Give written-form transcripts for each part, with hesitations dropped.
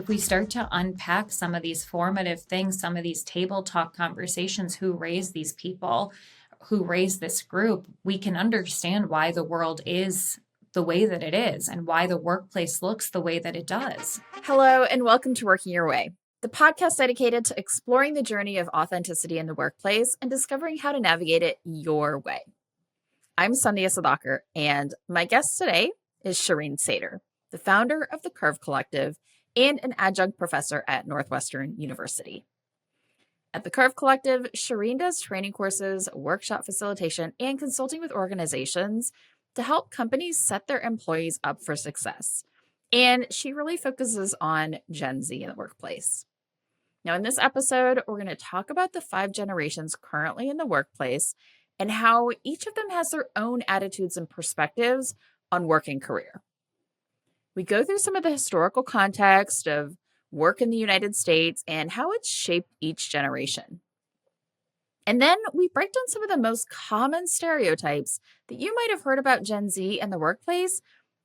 we start to unpack some of these formative things, some of these table talk conversations, who raised these people, who raised this group, we can understand why the world is the way that it is and why the workplace looks the way that it does. Hello, and welcome to Working Your Way, the podcast dedicated to exploring the journey of authenticity in the workplace and discovering how to navigate it your way. I'm Sandhya Sudhakar, and my guest today is Shereen Sater, the founder of the Curve Collective and an adjunct professor at Northwestern University. At the Curve Collective, Shereen does training courses, workshop facilitation, and consulting with organizations to help companies set their employees up for success. And she really focuses on Gen Z in the workplace. Now, in this episode, we're going to talk about the 5 generations currently in the workplace and how each of them has their own attitudes and perspectives on work and career. We go through some of the historical context of work in the United States and how it's shaped each generation. And then we break down some of the most common stereotypes that you might have heard about Gen Z and the workplace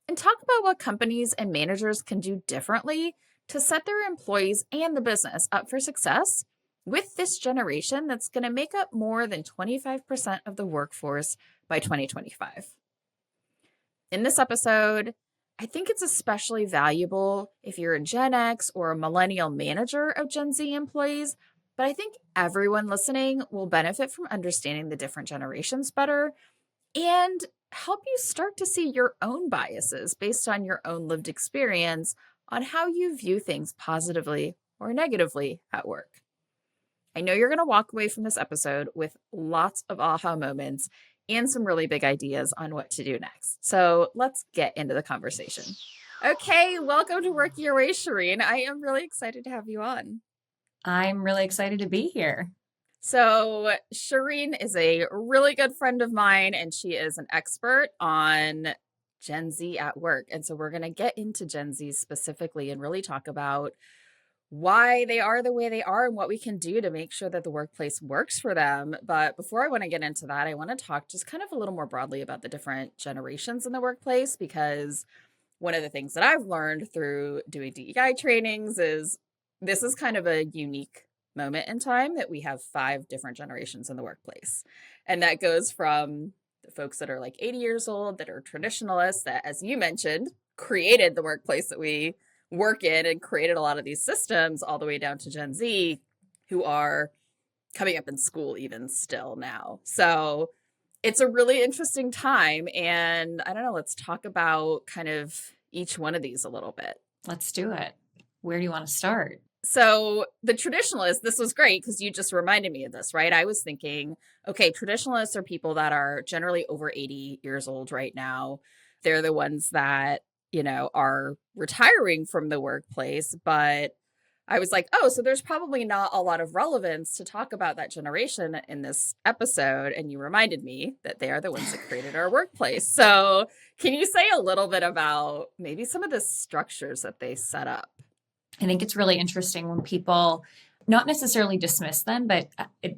and talk about what companies and managers can do differently to set their employees and the business up for success with this generation that's going to make up more than 25% of the workforce by 2025. In this episode, I think it's especially valuable if you're a Gen X or a millennial manager of Gen Z employees, but I think everyone listening will benefit from understanding the different generations better and help you start to see your own biases based on your own lived experience on how you view things positively or negatively at work. I know you're going to walk away from this episode with lots of aha moments and some really big ideas on what to do next. So let's get into the conversation. Okay, welcome to Working Your Way, Shereen. I am really excited to have you on. I'm really excited to be here. So Shereen is a really good friend of mine, and she is an expert on Gen Z at work. And so we're going to get into Gen Z specifically and really talk about why they are the way they are and what we can do to make sure that the workplace works for them. But before I want to get into that, I want to talk just kind of a little more broadly about the different generations in the workplace, because one of the things that I've learned through doing DEI trainings is this is kind of a unique moment in time that we have 5 different generations in the workplace. And that goes from the folks that are like 80 years old, that are traditionalists, that, as you mentioned, created the workplace that we work in and created a lot of these systems, all the way down to Gen Z, who are coming up in school even still now. So it's a really interesting time. And I don't know, let's talk about kind of each one of these a little bit. Let's do it. Where do you want to start? So the traditionalists, this was great because you just reminded me of this, right? I was thinking, okay, traditionalists are people that are generally over 80 years old right now. They're the ones that, you know, are retiring from the workplace. But I was like, oh, so there's probably not a lot of relevance to talk about that generation in this episode. And you reminded me that they are the ones that created our workplace. So can you say a little bit about maybe some of the structures that they set up? I think it's really interesting when people not necessarily dismiss them, but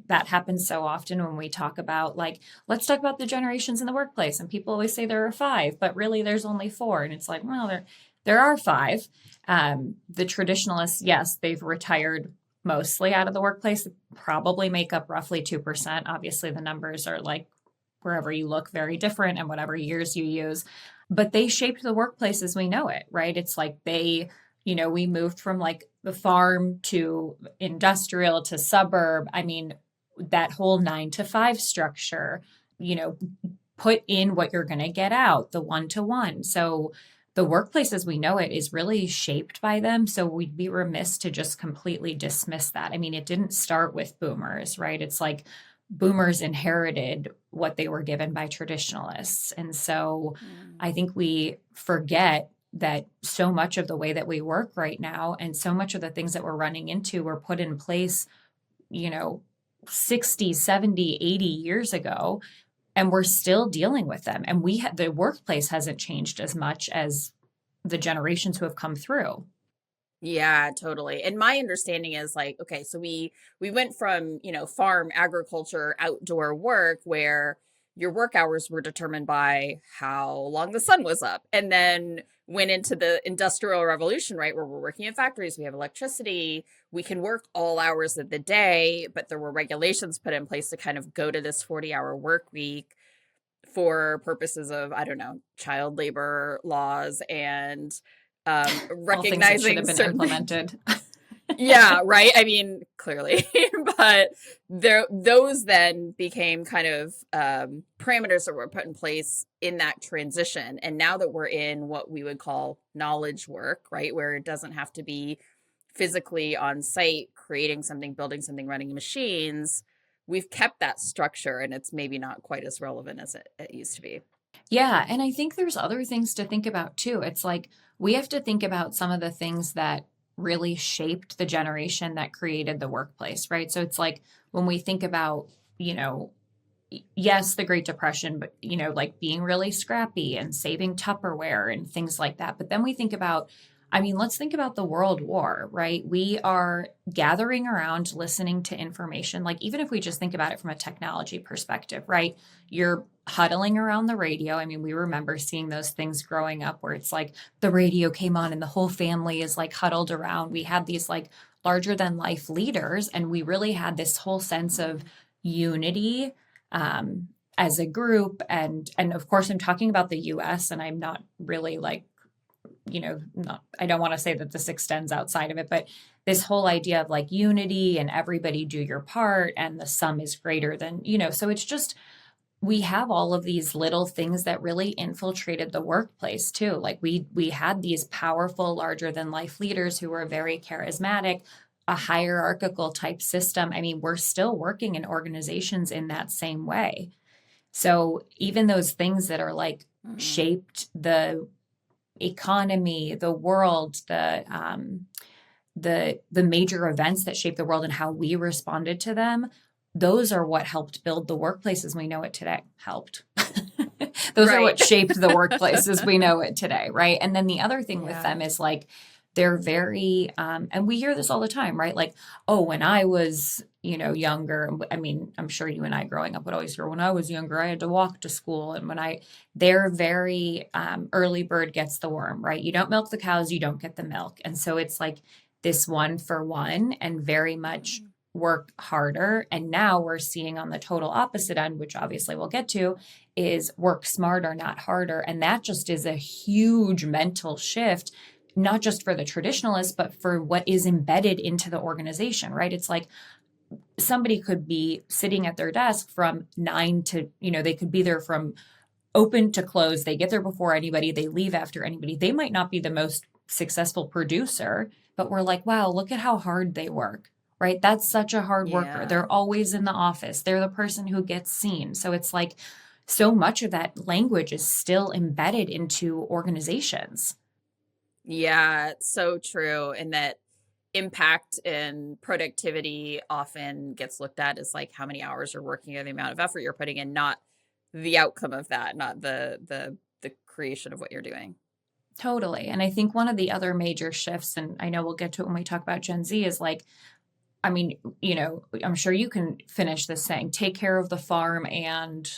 that happens so often when we talk about, like, let's talk about the generations in the workplace. And people always say there are 5, but really there's only 4. And it's like, well, there are 5. The traditionalists, yes, they've retired mostly out of the workplace, probably make up roughly 2%. Obviously, the numbers are, like, wherever you look, very different and whatever years you use. But they shaped the workplace as we know it, right? It's like we moved from like the farm to industrial to suburb. I mean, that whole 9 to 5 structure, put in what you're going to get out, the 1-to-1. So the workplace as we know it is really shaped by them. So we'd be remiss to just completely dismiss that. I mean, it didn't start with boomers, right? It's like boomers inherited what they were given by traditionalists. And so I think we forget that so much of the way that we work right now and so much of the things that we're running into were put in place, 60, 70, 80 years ago, and we're still dealing with them. And the workplace hasn't changed as much as the generations who have come through. Yeah, totally. And my understanding is like, okay, so we went from, farm agriculture, outdoor work where your work hours were determined by how long the sun was up. And then went into the industrial revolution, right, where we're working in factories, we have electricity, we can work all hours of the day, but there were regulations put in place to kind of go to this 40-hour work week for purposes of, I don't know, child labor laws and All things that should recognizing have been certain implemented. yeah, right. I mean, clearly, but those then became kind of parameters that were put in place in that transition. And now that we're in what we would call knowledge work, right, where it doesn't have to be physically on site, creating something, building something, running machines, we've kept that structure, and it's maybe not quite as relevant as it used to be. Yeah. And I think there's other things to think about too. It's like we have to think about some of the things that really shaped the generation that created the workplace, right? So it's like when we think about, you know, yes, the Great Depression, but, you know, like being really scrappy and saving Tupperware and things like that. But then we think about, I mean, let's think about the World War, right? We are gathering around, listening to information. Like, even if we just think about it from a technology perspective, right? You're huddling around the radio. I mean, we remember seeing those things growing up where it's like the radio came on and the whole family is like huddled around. We had these like larger than life leaders, and we really had this whole sense of unity as a group. And of course, I'm talking about the US, and I'm not really like, you know, not, I don't want to say that this extends outside of it, but this whole idea of like unity and everybody do your part and the sum is greater than, you know, so it's just, we have all of these little things that really infiltrated the workplace too. Like we had these powerful, larger than life leaders who were very charismatic, a hierarchical type system. I mean, we're still working in organizations in that same way. So even those things that are like shaped the economy, the world, the major events that shaped the world and how we responded to them, those are what helped build the workplace as we know it today. Helped. Those are what shaped the workplace as we know it today, right? And then the other thing with them is like they're very and we hear this all the time, right? Like, oh, when I was, you know, younger, I mean, I'm sure you and I growing up would always hear, when I was younger, I had to walk to school. And they're very early bird gets the worm, right? You don't milk the cows, you don't get the milk. And so it's like this one for one and very much work harder. And now we're seeing on the total opposite end, which obviously we'll get to, is work smarter, not harder. And that just is a huge mental shift, not just for the traditionalists, but for what is embedded into the organization, right? It's like somebody could be sitting at their desk from 9 to, you know, they could be there from open to close. They get there before anybody, they leave after anybody. They might not be the most successful producer, but we're like, wow, look at how hard they work. Right? That's such a hard worker. They're always in the office. They're the person who gets seen. So it's like so much of that language is still embedded into organizations. Yeah, it's so true. And that impact and productivity often gets looked at as like how many hours you're working or the amount of effort you're putting in, not the outcome of that, not the creation of what you're doing. Totally. And I think one of the other major shifts, and I know we'll get to it when we talk about Gen Z, is like, I mean, you know, I'm sure you can finish this saying, take care of the farm and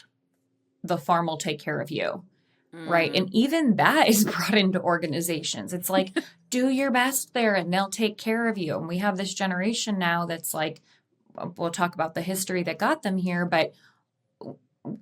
the farm will take care of you. Right. And even that is brought into organizations. It's like, do your best there and they'll take care of you. And we have this generation now that's like, we'll talk about the history that got them here, but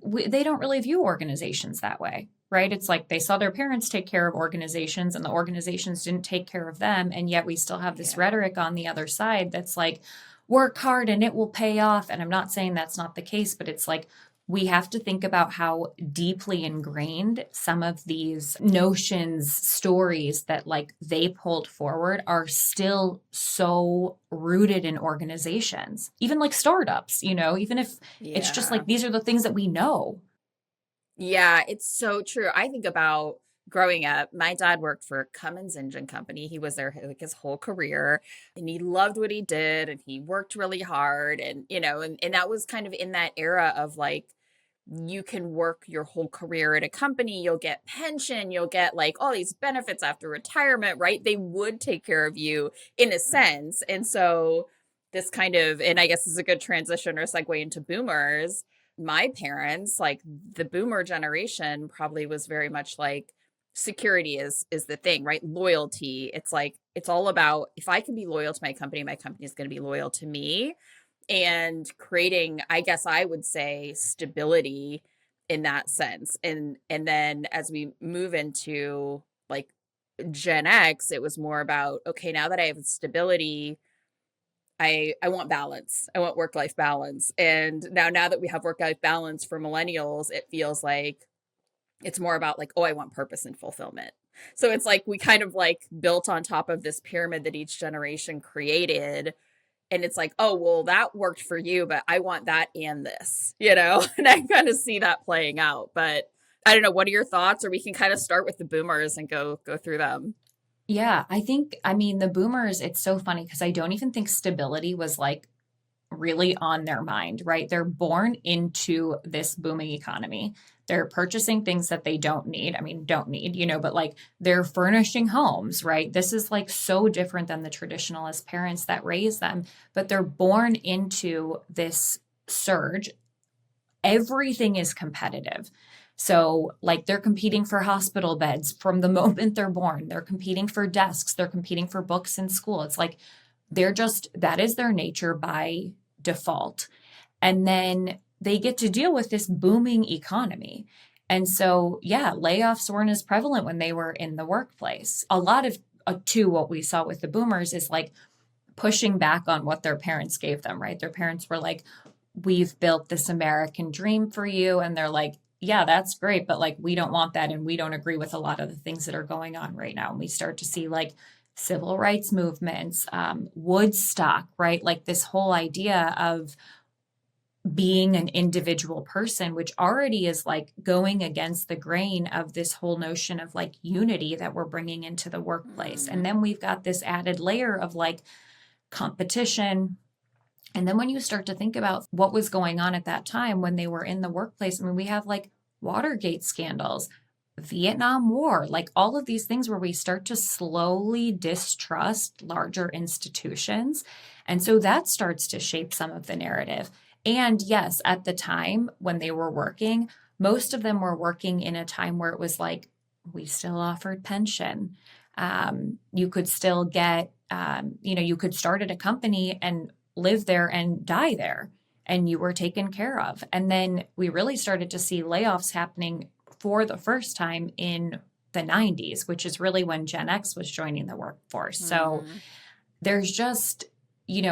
they don't really view organizations that way. Right. It's like they saw their parents take care of organizations and the organizations didn't take care of them. And yet we still have this rhetoric on the other side that's like, work hard and it will pay off. And I'm not saying that's not the case, but it's like, we have to think about how deeply ingrained some of these notions, stories that like they pulled forward are still so rooted in organizations, even like startups, you know, even if it's just like, these are the things that we know. Yeah, it's so true. I think about growing up, my dad worked for Cummins Engine Company. He was there like his whole career and he loved what he did and he worked really hard. And, you know, and that was kind of in that era of like, you can work your whole career at a company, you'll get pension, you'll get like all these benefits after retirement, right? They would take care of you in a sense. And so this kind of, and I guess this is a good transition or segue into boomers, my parents, like the boomer generation probably was very much like security is the thing, right? Loyalty. It's like it's all about if I can be loyal to my company is going to be loyal to me, and creating, I guess I would say, stability in that sense. And then as we move into like Gen X, it was more about, okay, now that I have stability, I want balance. I want work-life balance. And now that we have work-life balance for millennials, it feels like it's more about like, oh, I want purpose and fulfillment. So it's like we kind of like built on top of this pyramid that each generation created. And it's like, oh, well, that worked for you, but I want that and this, you know? And I kind of see that playing out. But I don't know, what are your thoughts? Or we can kind of start with the boomers and go through them. Yeah, I mean, the boomers, it's so funny because I don't even think stability was like really on their mind, right? They're born into this booming economy. They're purchasing things that they don't need. I mean, don't need, but like they're furnishing homes, right? This is like so different than the traditionalist parents that raised them, but they're born into this surge. Everything is competitive. So, like, they're competing for hospital beds from the moment they're born. They're competing for desks. They're competing for books in school. It's like that is their nature by default. And then they get to deal with this booming economy. And so, yeah, layoffs weren't as prevalent when they were in the workplace. A lot of, too, what we saw with the boomers is like pushing back on what their parents gave them, right? Their parents were like, we've built this American dream for you. And they're like, yeah, that's great. But like, we don't want that. And we don't agree with a lot of the things that are going on right now. And we start to see like civil rights movements, Woodstock, right? Like this whole idea of being an individual person, which already is like going against the grain of this whole notion of like unity that we're bringing into the workplace. And then we've got this added layer of like competition. And then when you start to think about what was going on at that time when they were in the workplace, I mean, we have like Watergate scandals, Vietnam War, like all of these things where we start to slowly distrust larger institutions. And so that starts to shape some of the narrative. And yes, at the time when they were working, most of them were working in a time where it was like, we still offered pension. You could still get, you could start at a company and live there and die there, and you were taken care of. And then we really started to see layoffs happening for the first time in the 90s, which is really when Gen X was joining the workforce. So there's just,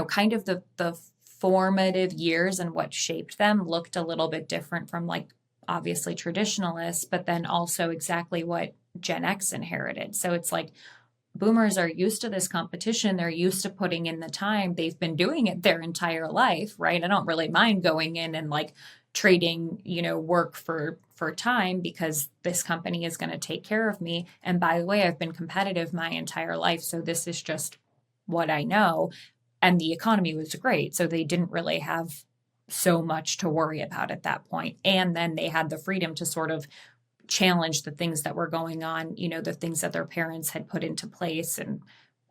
kind of the formative years and what shaped them looked a little bit different from like obviously traditionalists, but then also exactly what Gen X inherited. So it's like boomers are used to this competition. They're used to putting in the time. They've been doing it their entire life, right? I don't really mind going in and like trading, work for time because this company is going to take care of me. And by the way, I've been competitive my entire life. So this is just what I know. And the economy was great. So they didn't really have so much to worry about at that point. And then they had the freedom to sort of challenge the things that were going on, the things that their parents had put into place and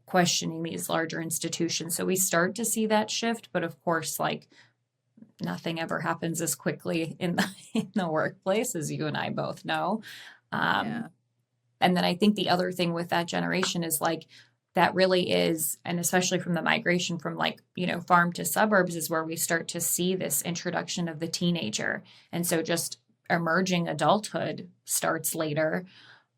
questioning these larger institutions. So we start to see that shift. But of course, like nothing ever happens as quickly in the workplace, as you and I both know. Yeah. And then I think the other thing with that generation is like, that really is, and especially from the migration from like, farm to suburbs is where we start to see this introduction of the teenager. And so just emerging adulthood starts later.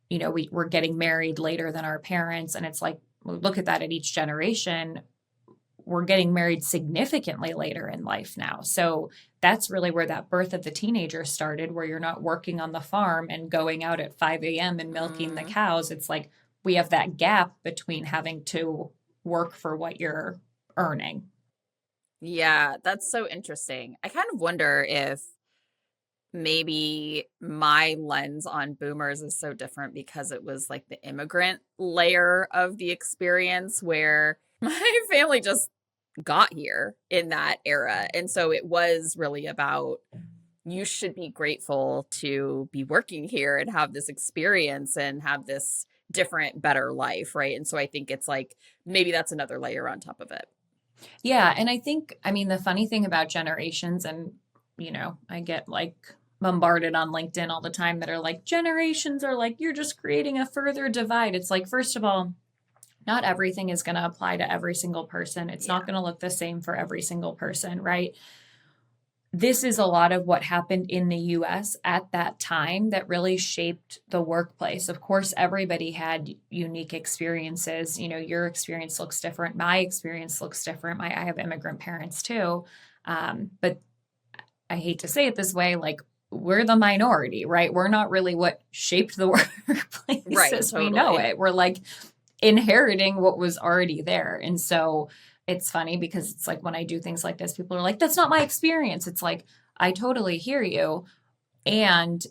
We're getting married later than our parents. And it's like, we look at that at each generation. We're getting married significantly later in life now. So that's really where that birth of the teenager started, where you're not working on the farm and going out at 5 a.m. and milking the cows. It's like we have that gap between having to work for what you're earning. Yeah, that's so interesting. I kind of wonder if maybe my lens on boomers is so different because it was like the immigrant layer of the experience where my family just got here in that era. And so it was really about you should be grateful to be working here and have this experience and have this different, better life. Right. And so I think it's like maybe that's another layer on top of it. Yeah. And I think, the funny thing about generations, and I get like bombarded on LinkedIn all the time that are like, generations are like, you're just creating a further divide. It's like, first of all, not everything is going to apply to every single person. It's not going to look the same for every single person, right? This is a lot of what happened in the US at that time that really shaped the workplace. Of course, everybody had unique experiences. Your experience looks different. My experience looks different. I have immigrant parents too. But I hate to say it this way, like, we're the minority, right? We're not really what shaped the workplace as we know it. We're like inheriting what was already there. And so it's funny because it's like when I do things like this, people are like, that's not my experience. It's like, I totally hear you. And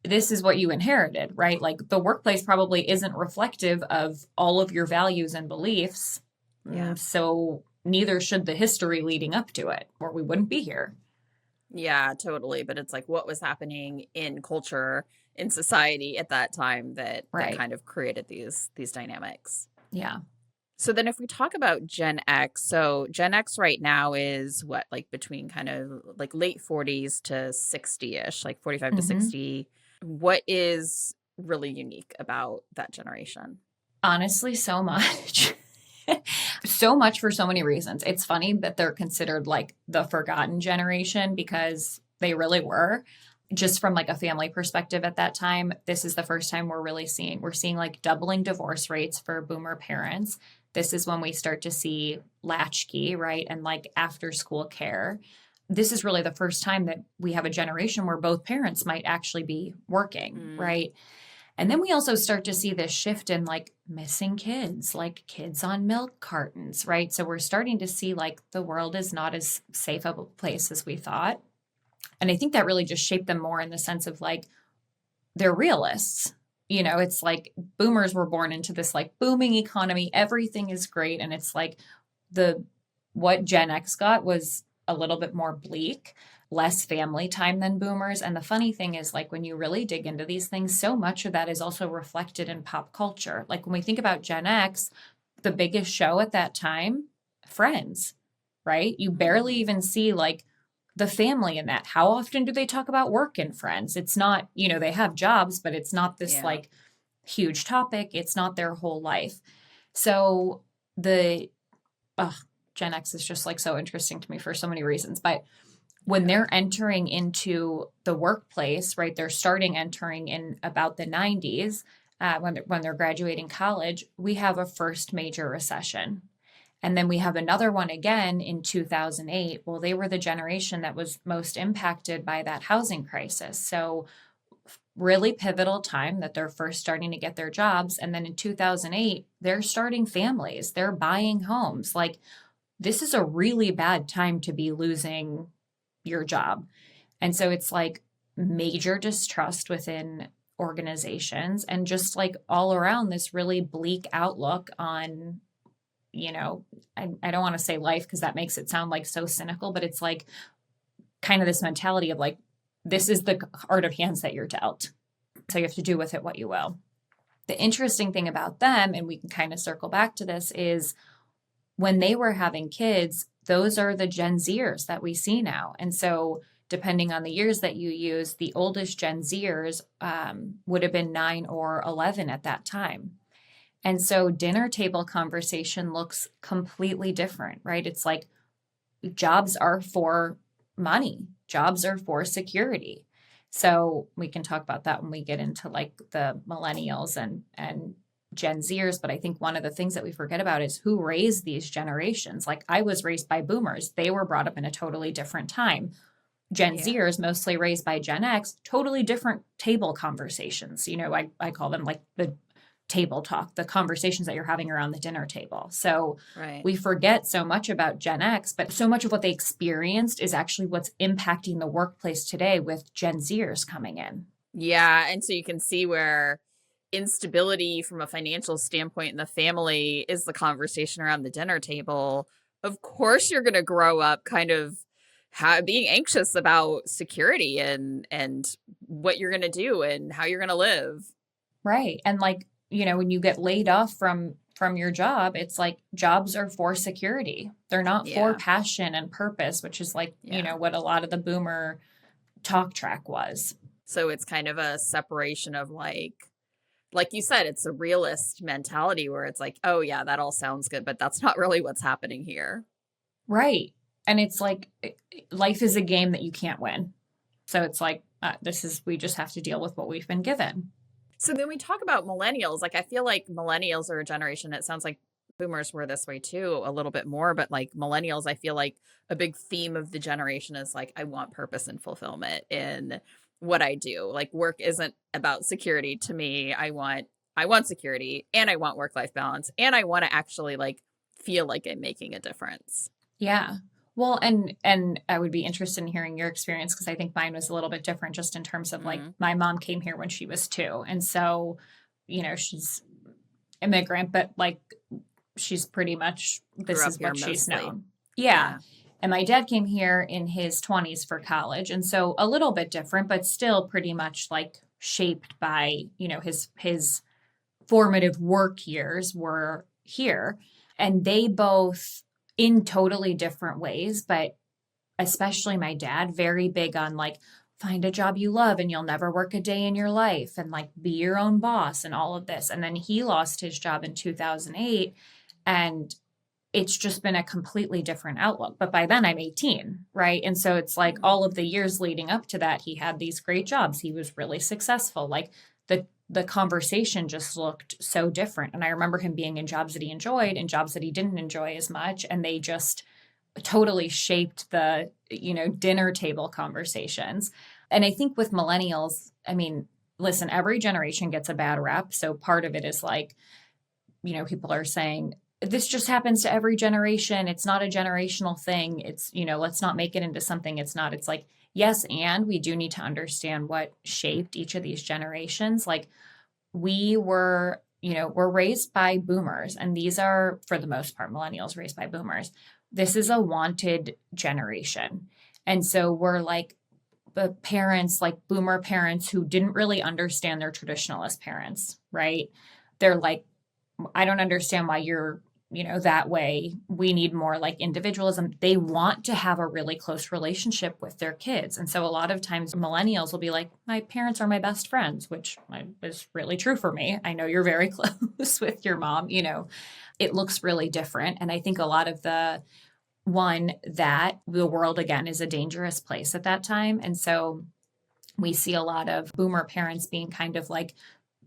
this is what you inherited, right? Like the workplace probably isn't reflective of all of your values and beliefs. Yeah. So neither should the history leading up to it, or we wouldn't be here. Yeah, totally. But it's like what was happening in culture, in society at that time that kind of created these dynamics. Yeah. So then if we talk about Gen X, so Gen X right now is what, like between kind of like late 40s to 60-ish, like 45 to 60. What is really unique about that generation? Honestly, so much. So much for so many reasons. It's funny that they're considered like the forgotten generation because they really were. Just from like a family perspective at that time, this is the first time we're seeing like doubling divorce rates for boomer parents. This is when we start to see latchkey, right? And like after school care. This is really the first time that we have a generation where both parents might actually be working, right? And then we also start to see this shift in like missing kids, like kids on milk cartons, right? So we're starting to see like the world is not as safe of a place as we thought. And I think that really just shaped them more in the sense of like, they're realists. It's like boomers were born into this like booming economy. Everything is great. And it's like what Gen X got was a little bit more bleak, less family time than boomers. And the funny thing is like when you really dig into these things, so much of that is also reflected in pop culture. Like when we think about Gen X, the biggest show at that time, Friends, right? You barely even see like the family in that. How often do they talk about work in Friends? It's not, they have jobs, but it's not this like huge topic. It's not their whole life. So Gen X is just like so interesting to me for so many reasons. But when they're entering into the workplace, right, they're entering in about the 90s, when they're graduating college, we have a first major recession. And then we have another one again in 2008. Well, they were the generation that was most impacted by that housing crisis. So really pivotal time that they're first starting to get their jobs. And then in 2008, they're starting families. They're buying homes. Like this is a really bad time to be losing your job. And so it's like major distrust within organizations and just like all around this really bleak outlook on, I don't want to say life because that makes it sound like so cynical, but it's like kind of this mentality of like, this is the art of hands that you're dealt. So you have to do with it what you will. The interesting thing about them, and we can kind of circle back to this, is when they were having kids, those are the Gen Zers that we see now. And so depending on the years that you use, the oldest Gen Zers would have been 9 or 11 at that time. And so dinner table conversation looks completely different, right? It's like jobs are for money. Jobs are for security. So we can talk about that when we get into like the millennials and Gen Zers. But I think one of the things that we forget about is who raised these generations. Like I was raised by boomers. They were brought up in a totally different time. Gen Zers, mostly raised by Gen X, totally different table conversations. I call them like the table talk, the conversations that you're having around the dinner table. So we forget so much about Gen X, but so much of what they experienced is actually what's impacting the workplace today with Gen Zers coming in. Yeah. And so you can see where instability from a financial standpoint in the family is the conversation around the dinner table. Of course, you're going to grow up kind of being anxious about security and what you're going to do and how you're going to live. Right. And like, when you get laid off from from your job, it's like jobs are for security. They're not for Yeah. passion and purpose, which is like, Yeah. what a lot of the boomer talk track was. So it's kind of a separation of like you said, it's a realist mentality where it's like, oh yeah, that all sounds good, but that's not really what's happening here. Right. And it's like life is a game that you can't win. So it's like, we just have to deal with what we've been given. So then we talk about millennials. Like, I feel like millennials are a generation. It sounds like boomers were this way too, a little bit more, but like millennials, I feel like a big theme of the generation is like, I want purpose and fulfillment in what I do. Like, work isn't about security to me. I want security, and I want work-life balance, and I want to actually like feel like I'm making a difference. Yeah. Well, and I would be interested in hearing your experience because I think mine was a little bit different just in terms of like my mom came here when she was 2. And so, she's immigrant, but like she's pretty much this Grew up is here what she's mostly. known. Yeah. And my dad came here in his 20s for college. And so a little bit different, but still pretty much like shaped by, his formative work years were here. And they both in totally different ways, but especially my dad, very big on like find a job you love and you'll never work a day in your life and like be your own boss and all of this. And then he lost his job in 2008 and it's just been a completely different outlook. But by then I'm 18, right? And so it's like all of the years leading up to that, he had these great jobs. He was really successful. Like the conversation just looked so different. And I remember him being in jobs that he enjoyed and jobs that he didn't enjoy as much. And they just totally shaped the, dinner table conversations. And I think with millennials, I mean, listen, every generation gets a bad rep. So part of it is like, people are saying, this just happens to every generation. It's not a generational thing. It's, let's not make it into something it's not. It's like, yes, and we do need to understand what shaped each of these generations. Like we were, we're raised by boomers, and these are, for the most part, millennials raised by boomers. This is a wanted generation. And so we're like the parents, like boomer parents who didn't really understand their traditionalist parents, right? They're like, I don't understand why you're, that way. We need more like individualism. They want to have a really close relationship with their kids. And so a lot of times millennials will be like, my parents are my best friends, which is really true for me. I know you're very close with your mom, it looks really different. And I think a lot of that the world again is a dangerous place at that time. And so we see a lot of boomer parents being kind of like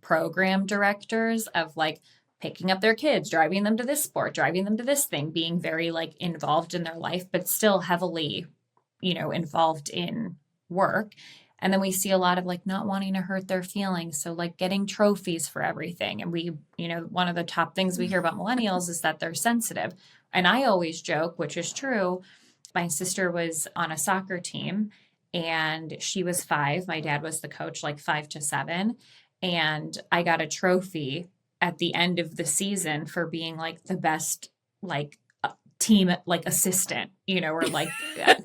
program directors of like picking up their kids, driving them to this sport, driving them to this thing, being very like involved in their life, but still heavily, involved in work. And then we see a lot of like not wanting to hurt their feelings. So like getting trophies for everything. And we, one of the top things we hear about millennials is that they're sensitive. And I always joke, which is true. My sister was on a soccer team and she was 5. My dad was the coach, like 5 to 7. And I got a trophy at the end of the season for being like the best, like team, like assistant, or like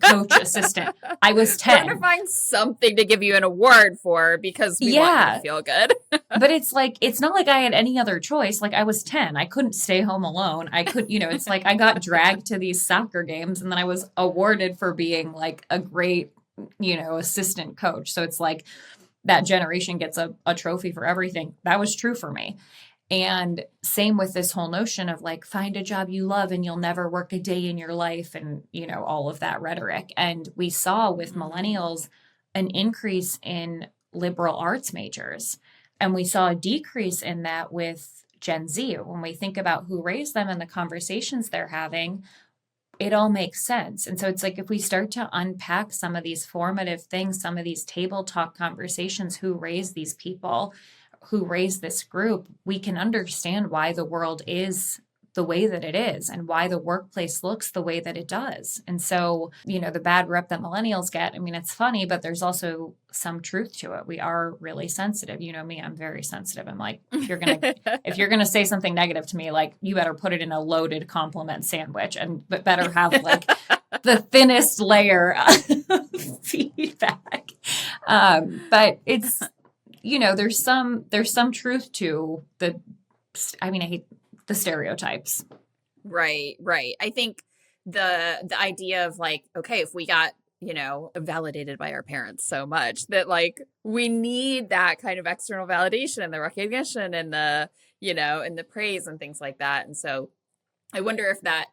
coach assistant. I was 10. Trying to find something to give you an award for because we want you to feel good. But it's like, it's not like I had any other choice. Like I was 10. I couldn't stay home alone. I could, it's like I got dragged to these soccer games and then I was awarded for being like a great, assistant coach. So it's like that generation gets a trophy for everything. That was true for me. And same with this whole notion of like, find a job you love and you'll never work a day in your life and, all of that rhetoric. And we saw with millennials an increase in liberal arts majors. And we saw a decrease in that with Gen Z. When we think about who raised them and the conversations they're having, it all makes sense. And so it's like if we start to unpack some of these formative things, some of these table talk conversations, who raised these people, who raised this group, we can understand why the world is the way that it is and why the workplace looks the way that it does. And so, the bad rep that millennials get, I mean, it's funny, but there's also some truth to it. We are really sensitive. You know me, I'm very sensitive. I'm like, if you're going to say something negative to me, like you better put it in a loaded compliment sandwich but better have like the thinnest layer of feedback. But it's, there's some truth to I hate the stereotypes. Right, right. I think the idea of like, okay, if we got, validated by our parents so much that like we need that kind of external validation and the recognition and and the praise and things like that. And so I wonder if that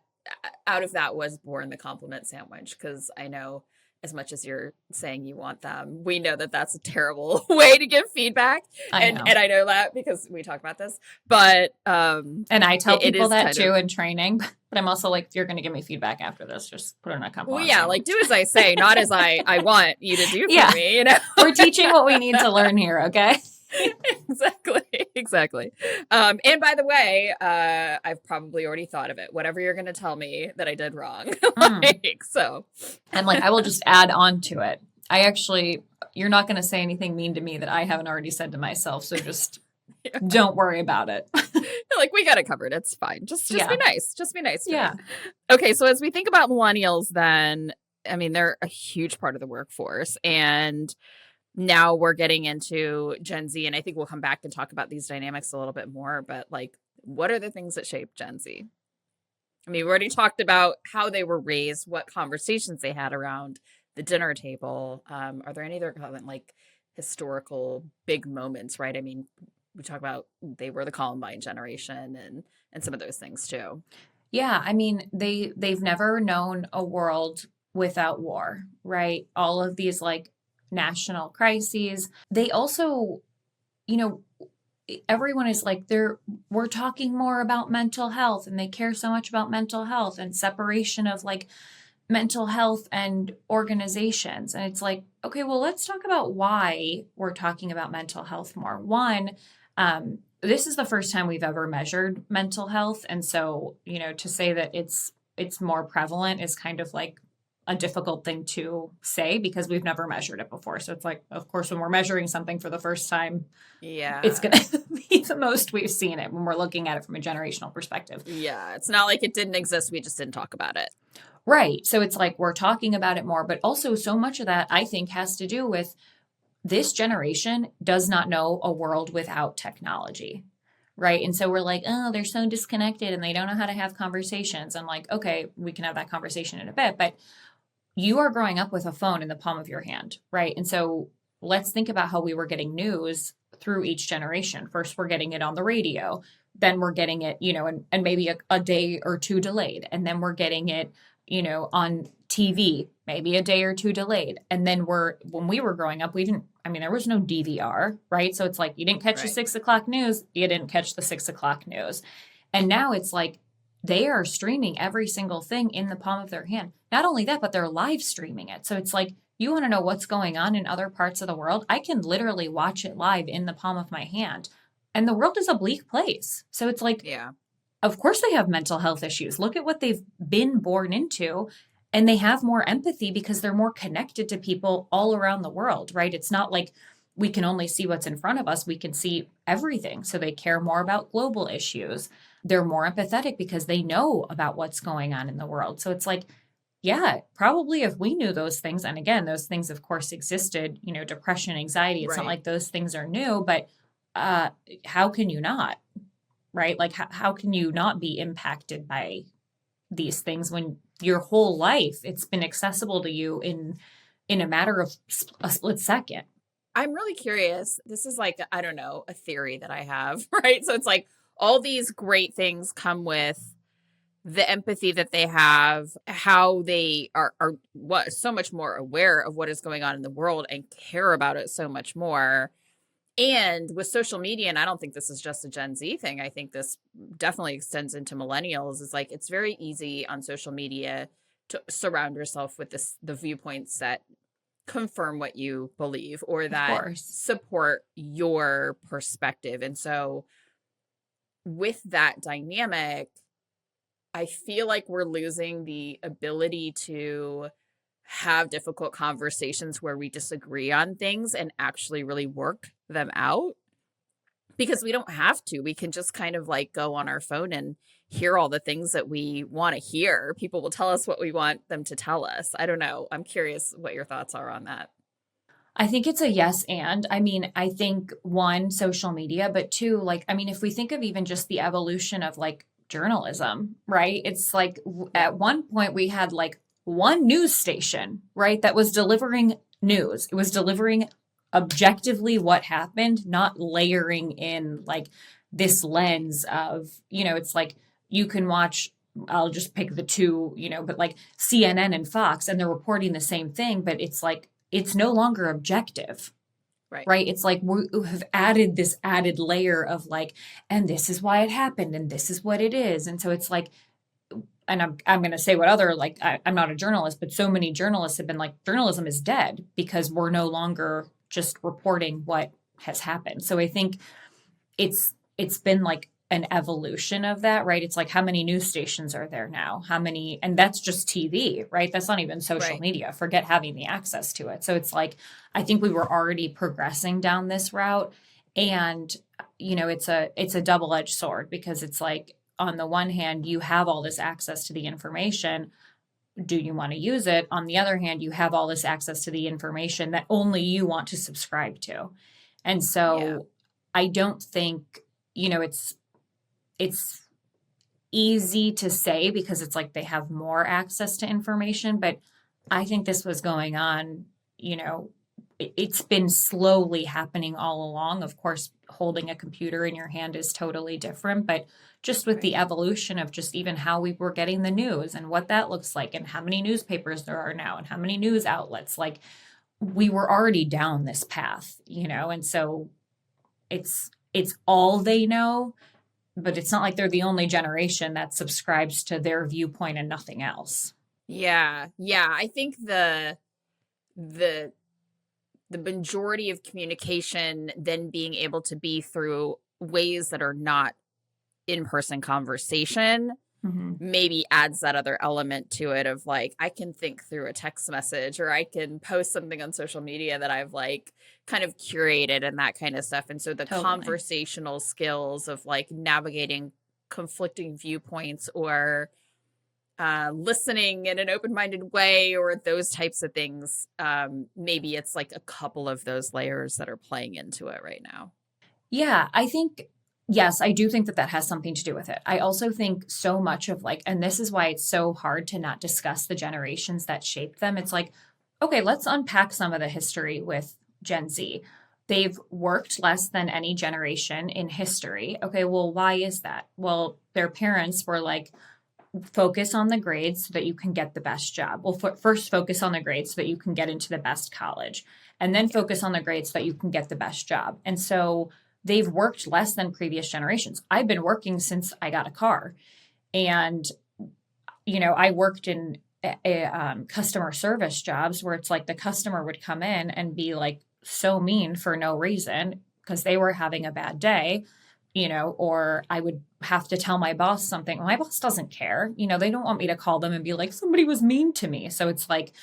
out of that was born the compliment sandwich, because I know as much as you're saying you want them, we know that that's a terrible way to give feedback. And I know that because we talk about this, but and I tell people that too in training, but I'm also like, if you're going to give me feedback after this, just put it in a compliment. Well, yeah, like do as I say, not as I want you to do for me, We're teaching what we need to learn here, okay? Exactly. And by the way, I've probably already thought of it. Whatever you're going to tell me that I did wrong. So. And like, I will just add on to it. You're not going to say anything mean to me that I haven't already said to myself. So just don't worry about it. Like, we got it covered. It's fine. Just be nice. Just be nice. Yeah. Okay. So as we think about millennials, then, I mean, they're a huge part of the workforce, and now we're getting into Gen Z, and I think we'll come back and talk about these dynamics a little bit more, but like, what are the things that shape Gen Z? I mean, we already talked about how they were raised, what conversations they had around the dinner table. Are there any other like historical big moments, right? I mean, we talk about they were the Columbine generation and some of those things too. Yeah. I mean, they've never known a world without war, right? All of these like national crises. They also, everyone is like, we're talking more about mental health, and they care so much about mental health and separation of like mental health and organizations. And it's like, okay, well, let's talk about why we're talking about mental health more. One, this is the first time we've ever measured mental health. And so, to say that it's more prevalent is kind of like a difficult thing to say because we've never measured it before. So it's like, of course, when we're measuring something for the first time, it's going to be the most we've seen it when we're looking at it from a generational perspective. Yeah. It's not like it didn't exist. We just didn't talk about it. Right. So it's like we're talking about it more, but also so much of that I think has to do with this generation does not know a world without technology. Right. And so we're like, oh, they're so disconnected and they don't know how to have conversations. I'm like, okay, we can have that conversation in a bit, but you are growing up with a phone in the palm of your hand, right? And so let's think about how we were getting news through each generation. First, we're getting it on the radio. Then we're getting it, and maybe a day or two delayed. And then we're getting it, on TV, maybe a day or two delayed. And then when we were growing up, there was no DVR, right? So it's like, you didn't catch the 6 o'clock news. You didn't catch the 6 o'clock news. And now it's like, they are streaming every single thing in the palm of their hand. Not only that, but they're live streaming it. So it's like, you want to know what's going on in other parts of the world? I can literally watch it live in the palm of my hand. And the world is a bleak place. So it's like, of course they have mental health issues. Look at what they've been born into. And they have more empathy because they're more connected to people all around the world, right? It's not like we can only see what's in front of us. We can see everything. So they care more about global issues. They're more empathetic because they know about what's going on in the world. So it's like, yeah, probably if we knew those things, and again, those things, of course, existed, depression, anxiety. It's not like those things are new, but how can you not, right? Like, how can you not be impacted by these things when your whole life it's been accessible to you in a matter of a split second? I'm really curious. This is like, I don't know, a theory that I have, right? So it's like all these great things come with the empathy that they have, how they are what so much more aware of what is going on in the world and care about it so much more. And with social media, and I don't think this is just a Gen Z thing, I think this definitely extends into millennials, is like it's very easy on social media to surround yourself with the viewpoints that confirm what you believe or that support your perspective. And so with that dynamic, I feel like we're losing the ability to have difficult conversations where we disagree on things and actually really work them out, because we don't have to. We can just kind of like go on our phone and hear all the things that we want to hear. People will tell us what we want them to tell us. I don't know. I'm curious what your thoughts are on that. I think it's a yes and. I mean, I think one, social media, but two, like, I mean, if we think of even just the evolution of like journalism, right? It's like Yeah. at one point we had like one news station, right? That was delivering news. It was delivering objectively what happened, not layering in like this lens of, it's like you can watch. I'll just pick the two, but like CNN and Fox, and they're reporting the same thing, but it's like it's no longer objective, Right. right? It's like we have added this added layer of like, and this is why it happened, and this is what it is. And so it's like, and I'm going to say what other, like, I'm not a journalist, but so many journalists have been like, journalism is dead because we're no longer just reporting what has happened. So I think it's been like an evolution of that, right? It's like how many news stations are there now? How many, and that's just TV, right? That's not even social Right. media. Forget having the access to it. So it's like I think we were already progressing down this route, and it's a double-edged sword because it's like on the one hand you have all this access to the information. Do you want to use it? On the other hand, you have all this access to the information that only you want to subscribe to. And Yeah. so I don't think, it's easy to say because it's like they have more access to information, but I think this was going on, it's been slowly happening all along. Of course, holding a computer in your hand is totally different, but just with Right. the evolution of just even how we were getting the news and what that looks like and how many newspapers there are now and how many news outlets, like we were already down this path, and so it's all they know, but it's not like they're the only generation that subscribes to their viewpoint and nothing else. Yeah. Yeah. I think the the majority of communication then being able to be through ways that are not in-person conversation Mm-hmm. maybe adds that other element to it of like I can think through a text message or I can post something on social media that I've like kind of curated and that kind of stuff. And so the Totally. conversational skills of like navigating conflicting viewpoints or listening in an open-minded way or those types of things, maybe it's like a couple of those layers that are playing into it right now. Yeah, I think, yes, I do think that that has something to do with it. I also think so much of like, and this is why it's so hard to not discuss the generations that shaped them. It's like, okay, let's unpack some of the history with Gen Z. They've worked less than any generation in history. Okay, well, why is that? Well, their parents were like, focus on the grades so that you can get the best job. Well, first focus on the grades so that you can get into the best college, and then Yeah. focus on the grades so that you can get the best job. And so they've worked less than previous generations. I've been working since I got a car, and I worked in customer service jobs where it's like the customer would come in and be like so mean for no reason because they were having a bad day, or I would have to tell my boss something. My boss doesn't care. They don't want me to call them and be like, somebody was mean to me. So it's like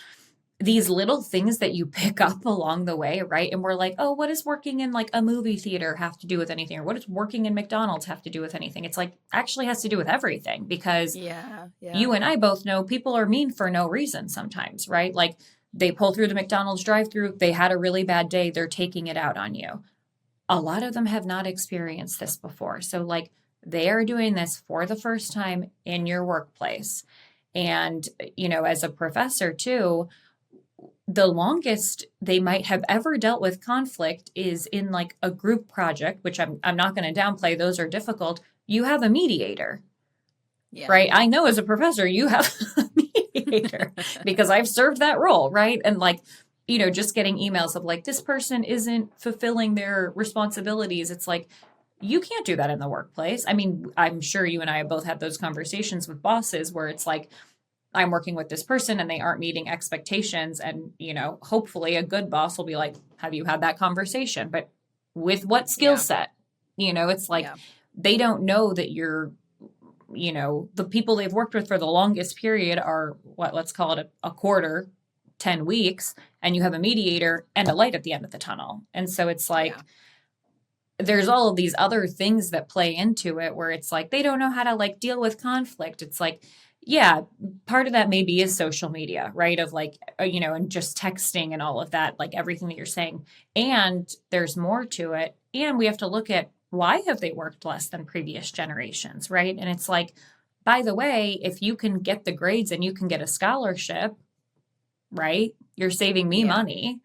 these little things that you pick up along the way, right? And we're like, oh, what does working in like a movie theater have to do with anything? Or what does working in McDonald's have to do with anything? It's like actually has to do with everything because Yeah. Yeah. you and I both know people are mean for no reason sometimes, right? Like they pull through the McDonald's drive-through, they had a really bad day, they're taking it out on you. A lot of them have not experienced this before. So, like, they are doing this for the first time in your workplace. And, as a professor, too, the longest they might have ever dealt with conflict is in like a group project, which I'm not going to downplay, those are difficult. You have a mediator, Yeah. right? I know as a professor, you have a mediator because I've served that role, right? And like, just getting emails of like, this person isn't fulfilling their responsibilities. It's like, you can't do that in the workplace. I mean, I'm sure you and I have both had those conversations with bosses where it's like, I'm working with this person and they aren't meeting expectations. And, hopefully a good boss will be like, have you had that conversation? But with what skill Yeah. set? It's like Yeah. they don't know that you're, the people they've worked with for the longest period are what, let's call it a quarter, 10 weeks, and you have a mediator and a light at the end of the tunnel. And so it's like, Yeah. there's all of these other things that play into it where it's like they don't know how to like deal with conflict. It's like yeah, part of that maybe is social media, right? Of like, and just texting and all of that, like everything that you're saying. And there's more to it. And we have to look at why have they worked less than previous generations, right? And it's like, by the way, if you can get the grades and you can get a scholarship, right? You're saving me Yeah. money.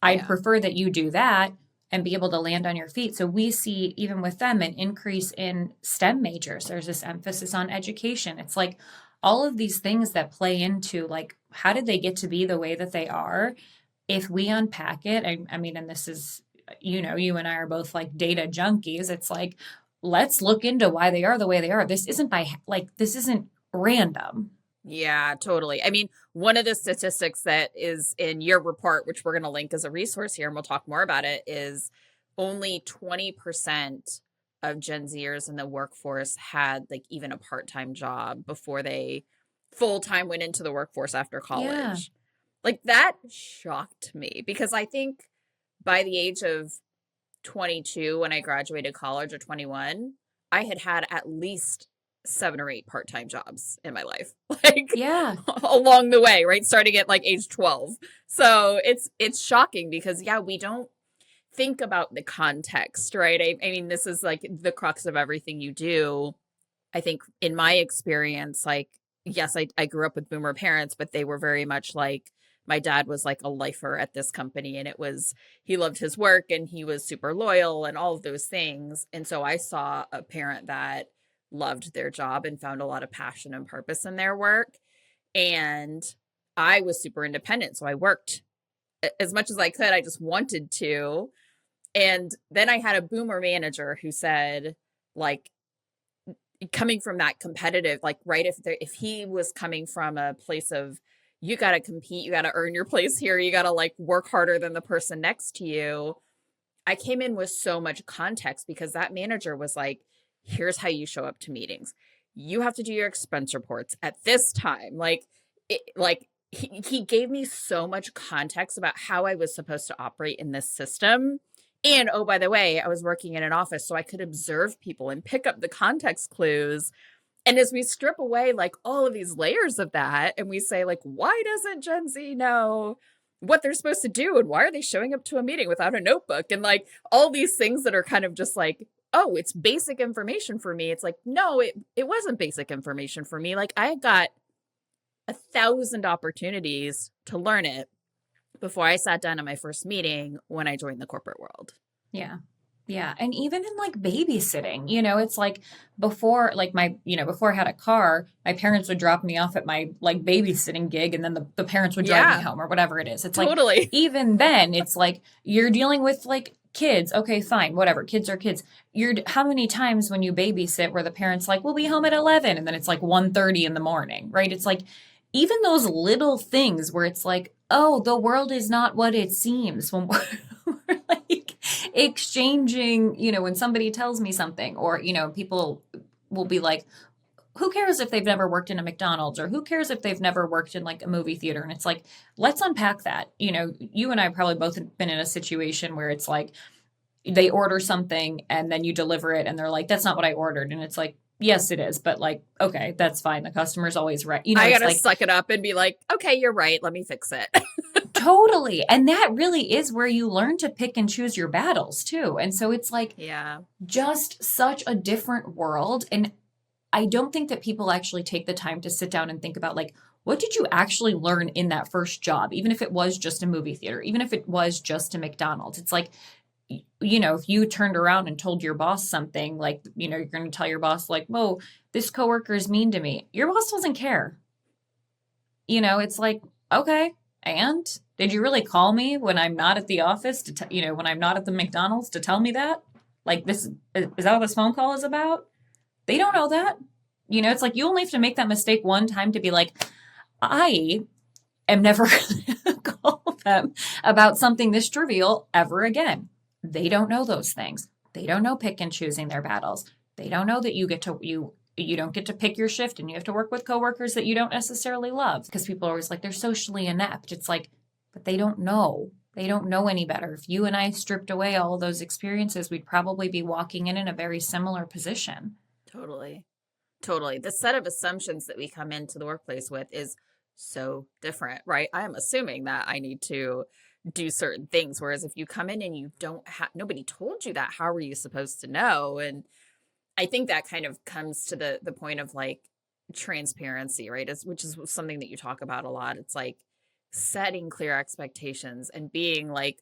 I'd Yeah. prefer that you do that and be able to land on your feet. So we see, even with them, an increase in STEM majors. There's this emphasis on education. It's like all of these things that play into like, how did they get to be the way that they are? If we unpack it, I mean, and this is, you and I are both like data junkies. It's like, let's look into why they are the way they are. This isn't this isn't random. Yeah, totally. I mean, one of the statistics that is in your report, which we're going to link as a resource here, and we'll talk more about it, is only 20% of Gen Zers in the workforce had like even a part-time job before they full-time went into the workforce after Yeah. college. Like that shocked me because I think by the age of 22 when I graduated college, or 21, I had had at least 7 or 8 part-time jobs in my life, like Yeah. along the way, right? Starting at like age 12. So it's shocking because yeah, we don't think about the context, right? I mean, this is like the crux of everything you do. I think in my experience, like, yes, I grew up with boomer parents, but they were very much like my dad was like a lifer at this company and it was, he loved his work and he was super loyal and all of those things. And so I saw a parent that loved their job and found a lot of passion and purpose in their work. And I was super independent. So I worked as much as I could. I just wanted to. And then I had a boomer manager who said, like, coming from that competitive, like, right, if he was coming from a place of you got to compete, you got to earn your place here, you got to like work harder than the person next to you. I came in with so much context because that manager was like, here's how you show up to meetings, you have to do your expense reports at this time, he gave me so much context about how I was supposed to operate in this system. And oh, by the way, I was working in an office, so I could observe people and pick up the context clues. And as we strip away like all of these layers of that, and we say, like, why doesn't Gen Z know what they're supposed to do? And why are they showing up to a meeting without a notebook? And like all these things that are kind of just like, oh, it's basic information for me. It's like, no, it wasn't basic information for me. Like I got 1,000 opportunities to learn it before I sat down at my first meeting when I joined the corporate world. Yeah. Yeah. And even in like babysitting, it's like before, like before I had a car, my parents would drop me off at my like babysitting gig and then the parents would drive me home or whatever it is. It's totally. Like, even then it's like you're dealing with like kids. Okay, fine, whatever. Kids are kids. How many times when you babysit where the parents like, we'll be home at 11 and then it's like 1:30 in the morning, right? It's like, even those little things where it's like, oh, the world is not what it seems when we're like exchanging, when somebody tells me something, or, people will be like, who cares if they've never worked in a McDonald's, or who cares if they've never worked in like a movie theater? And it's like, let's unpack that. You and I probably both have been in a situation where it's like they order something and then you deliver it and they're like, that's not what I ordered. And it's like, yes, it is. But like, okay, that's fine. The customer's always right. I got to like, suck it up and be like, okay, you're right. Let me fix it. Totally. And that really is where you learn to pick and choose your battles too. And so it's like, yeah, just such a different world. And I don't think that people actually take the time to sit down and think about like, what did you actually learn in that first job? Even if it was just a movie theater, even if it was just a McDonald's, it's like, if you turned around and told your boss something like, you're going to tell your boss like, whoa, this coworker is mean to me. Your boss doesn't care. It's like, okay. And did you really call me when I'm not at the office when I'm not at the McDonald's to tell me that? Like, this is that what this phone call is about? They don't know that. It's like you only have to make that mistake one time to be like, I am never going to call them about something this trivial ever again. They don't know those things. They don't know pick and choosing their battles. They don't know that you don't get to pick your shift and you have to work with coworkers that you don't necessarily love, because people are always like, they're socially inept. It's like, but they don't know. They don't know any better. If you and I stripped away all of those experiences, we'd probably be walking in a very similar position. Totally. Totally. The set of assumptions that we come into the workplace with is so different, right? I am assuming that I need to do certain things. Whereas if you come in and you don't have, nobody told you that, how are you supposed to know? And I think that kind of comes to the point of like transparency, right? Which is something that you talk about a lot. It's like setting clear expectations and being like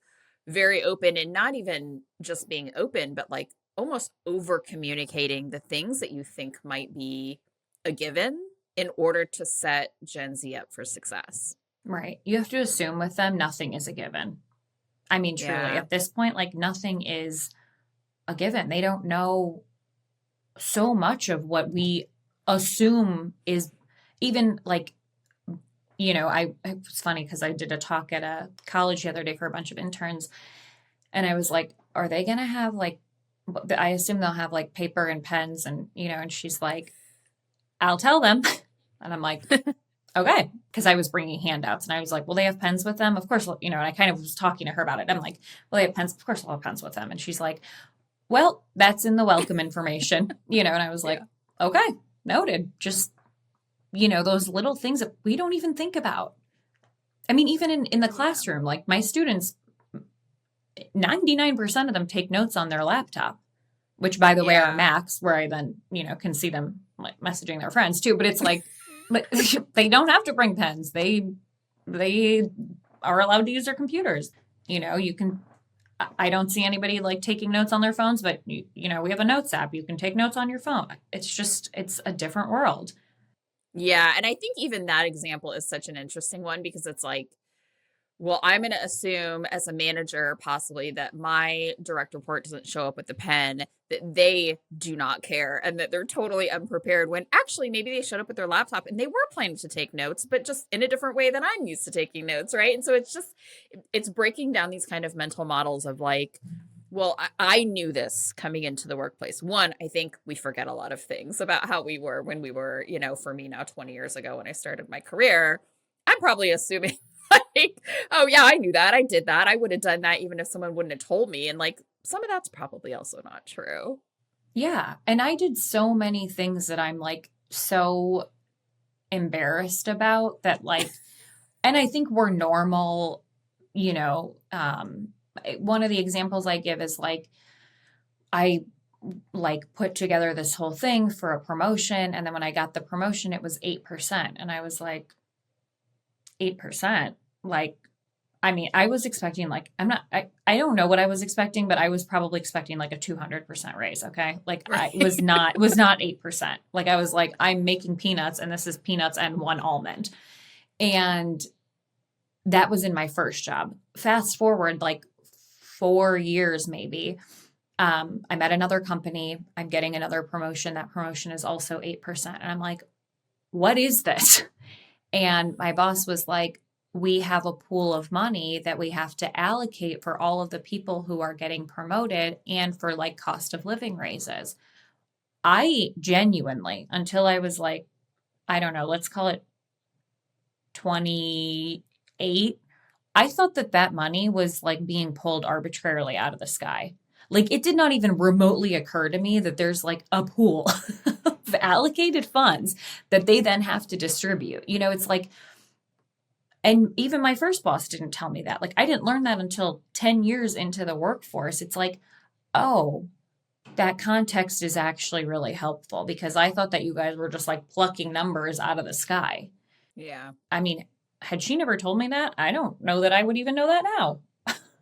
very open, and not even just being open, but like almost over communicating the things that you think might be a given in order to set Gen Z up for success. Right. You have to assume with them, nothing is a given. I mean, truly, Yeah. at this point, like nothing is a given. They don't know so much of what we assume is even like, it was funny because I did a talk at a college the other day for a bunch of interns. And I was like, are they going to have like, I assume they'll have like paper and pens and she's like, I'll tell them. And I'm like, okay. Because I was bringing handouts and I was like, well, they have pens with them. Of course, and I kind of was talking to her about it. I'm like, well, they have pens. Of course, they'll have pens with them. And she's like, well, that's in the welcome information, and I was like, okay, noted. Just, those little things that we don't even think about. I mean, even in the classroom, like my students, 99% of them take notes on their laptop, which by the way are Macs, where I then, can see them like messaging their friends too. But it's like, they don't have to bring pens. They are allowed to use their computers. You can, I don't see anybody like taking notes on their phones, but we have a notes app. You can take notes on your phone. It's a different world. Yeah. And I think even that example is such an interesting one because it's like, well, I'm going to assume as a manager, possibly that my direct report doesn't show up with the pen, that they do not care and that they're totally unprepared when actually maybe they showed up with their laptop and they were planning to take notes, but just in a different way than I'm used to taking notes. Right. And so it's breaking down these kind of mental models of like, well, I knew this coming into the workplace. One, I think we forget a lot of things about how we were when we were, for me now 20 years ago when I started my career. I'm probably assuming like, oh yeah, I knew that. I did that. I would have done that even if someone wouldn't have told me. And like some of that's probably also not true. Yeah. And I did so many things that I'm like so embarrassed about that like, and I think we're normal, one of the examples I give is like, I like put together this whole thing for a promotion. And then when I got the promotion, it was 8%. And I was like, 8%. Like, I mean, I was expecting like, I don't know what I was expecting, but I was probably expecting like a 200% raise. Okay. Like right. I was not 8%. Like I was like, I'm making peanuts and this is peanuts and one almond. And that was in my first job. Fast forward like 4 years, maybe. I'm at another company. I'm getting another promotion. That promotion is also 8%. And I'm like, what is this? And my boss was like, we have a pool of money that we have to allocate for all of the people who are getting promoted and for like cost of living raises. I genuinely, until I was like, I don't know, let's call it 28, I thought that money was like being pulled arbitrarily out of the sky. Like it did not even remotely occur to me that there's like a pool of allocated funds that they then have to distribute. It's like, and even my first boss didn't tell me that. Like I didn't learn that until 10 years into the workforce. It's like, oh, that context is actually really helpful because I thought that you guys were just like plucking numbers out of the sky. Yeah. I mean, had she never told me that, I don't know that I would even know that now.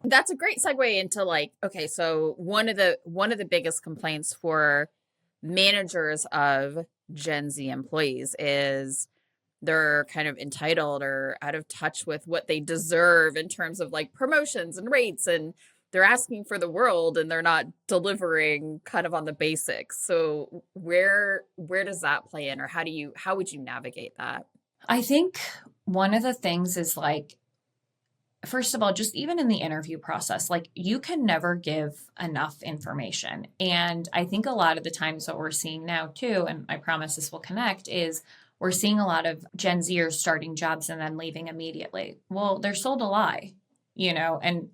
That's a great segue into like, okay, so one of the biggest complaints for managers of Gen Z employees is they're kind of entitled or out of touch with what they deserve in terms of like promotions and rates, and they're asking for the world and they're not delivering kind of on the basics. So where does that play in, or how would you navigate that? I think one of the things is like, first of all, just even in the interview process, like you can never give enough information. And I think a lot of the times what we're seeing now too, and I promise this will connect, is we're seeing a lot of Gen Zers starting jobs and then leaving immediately. Well, they're sold a lie, and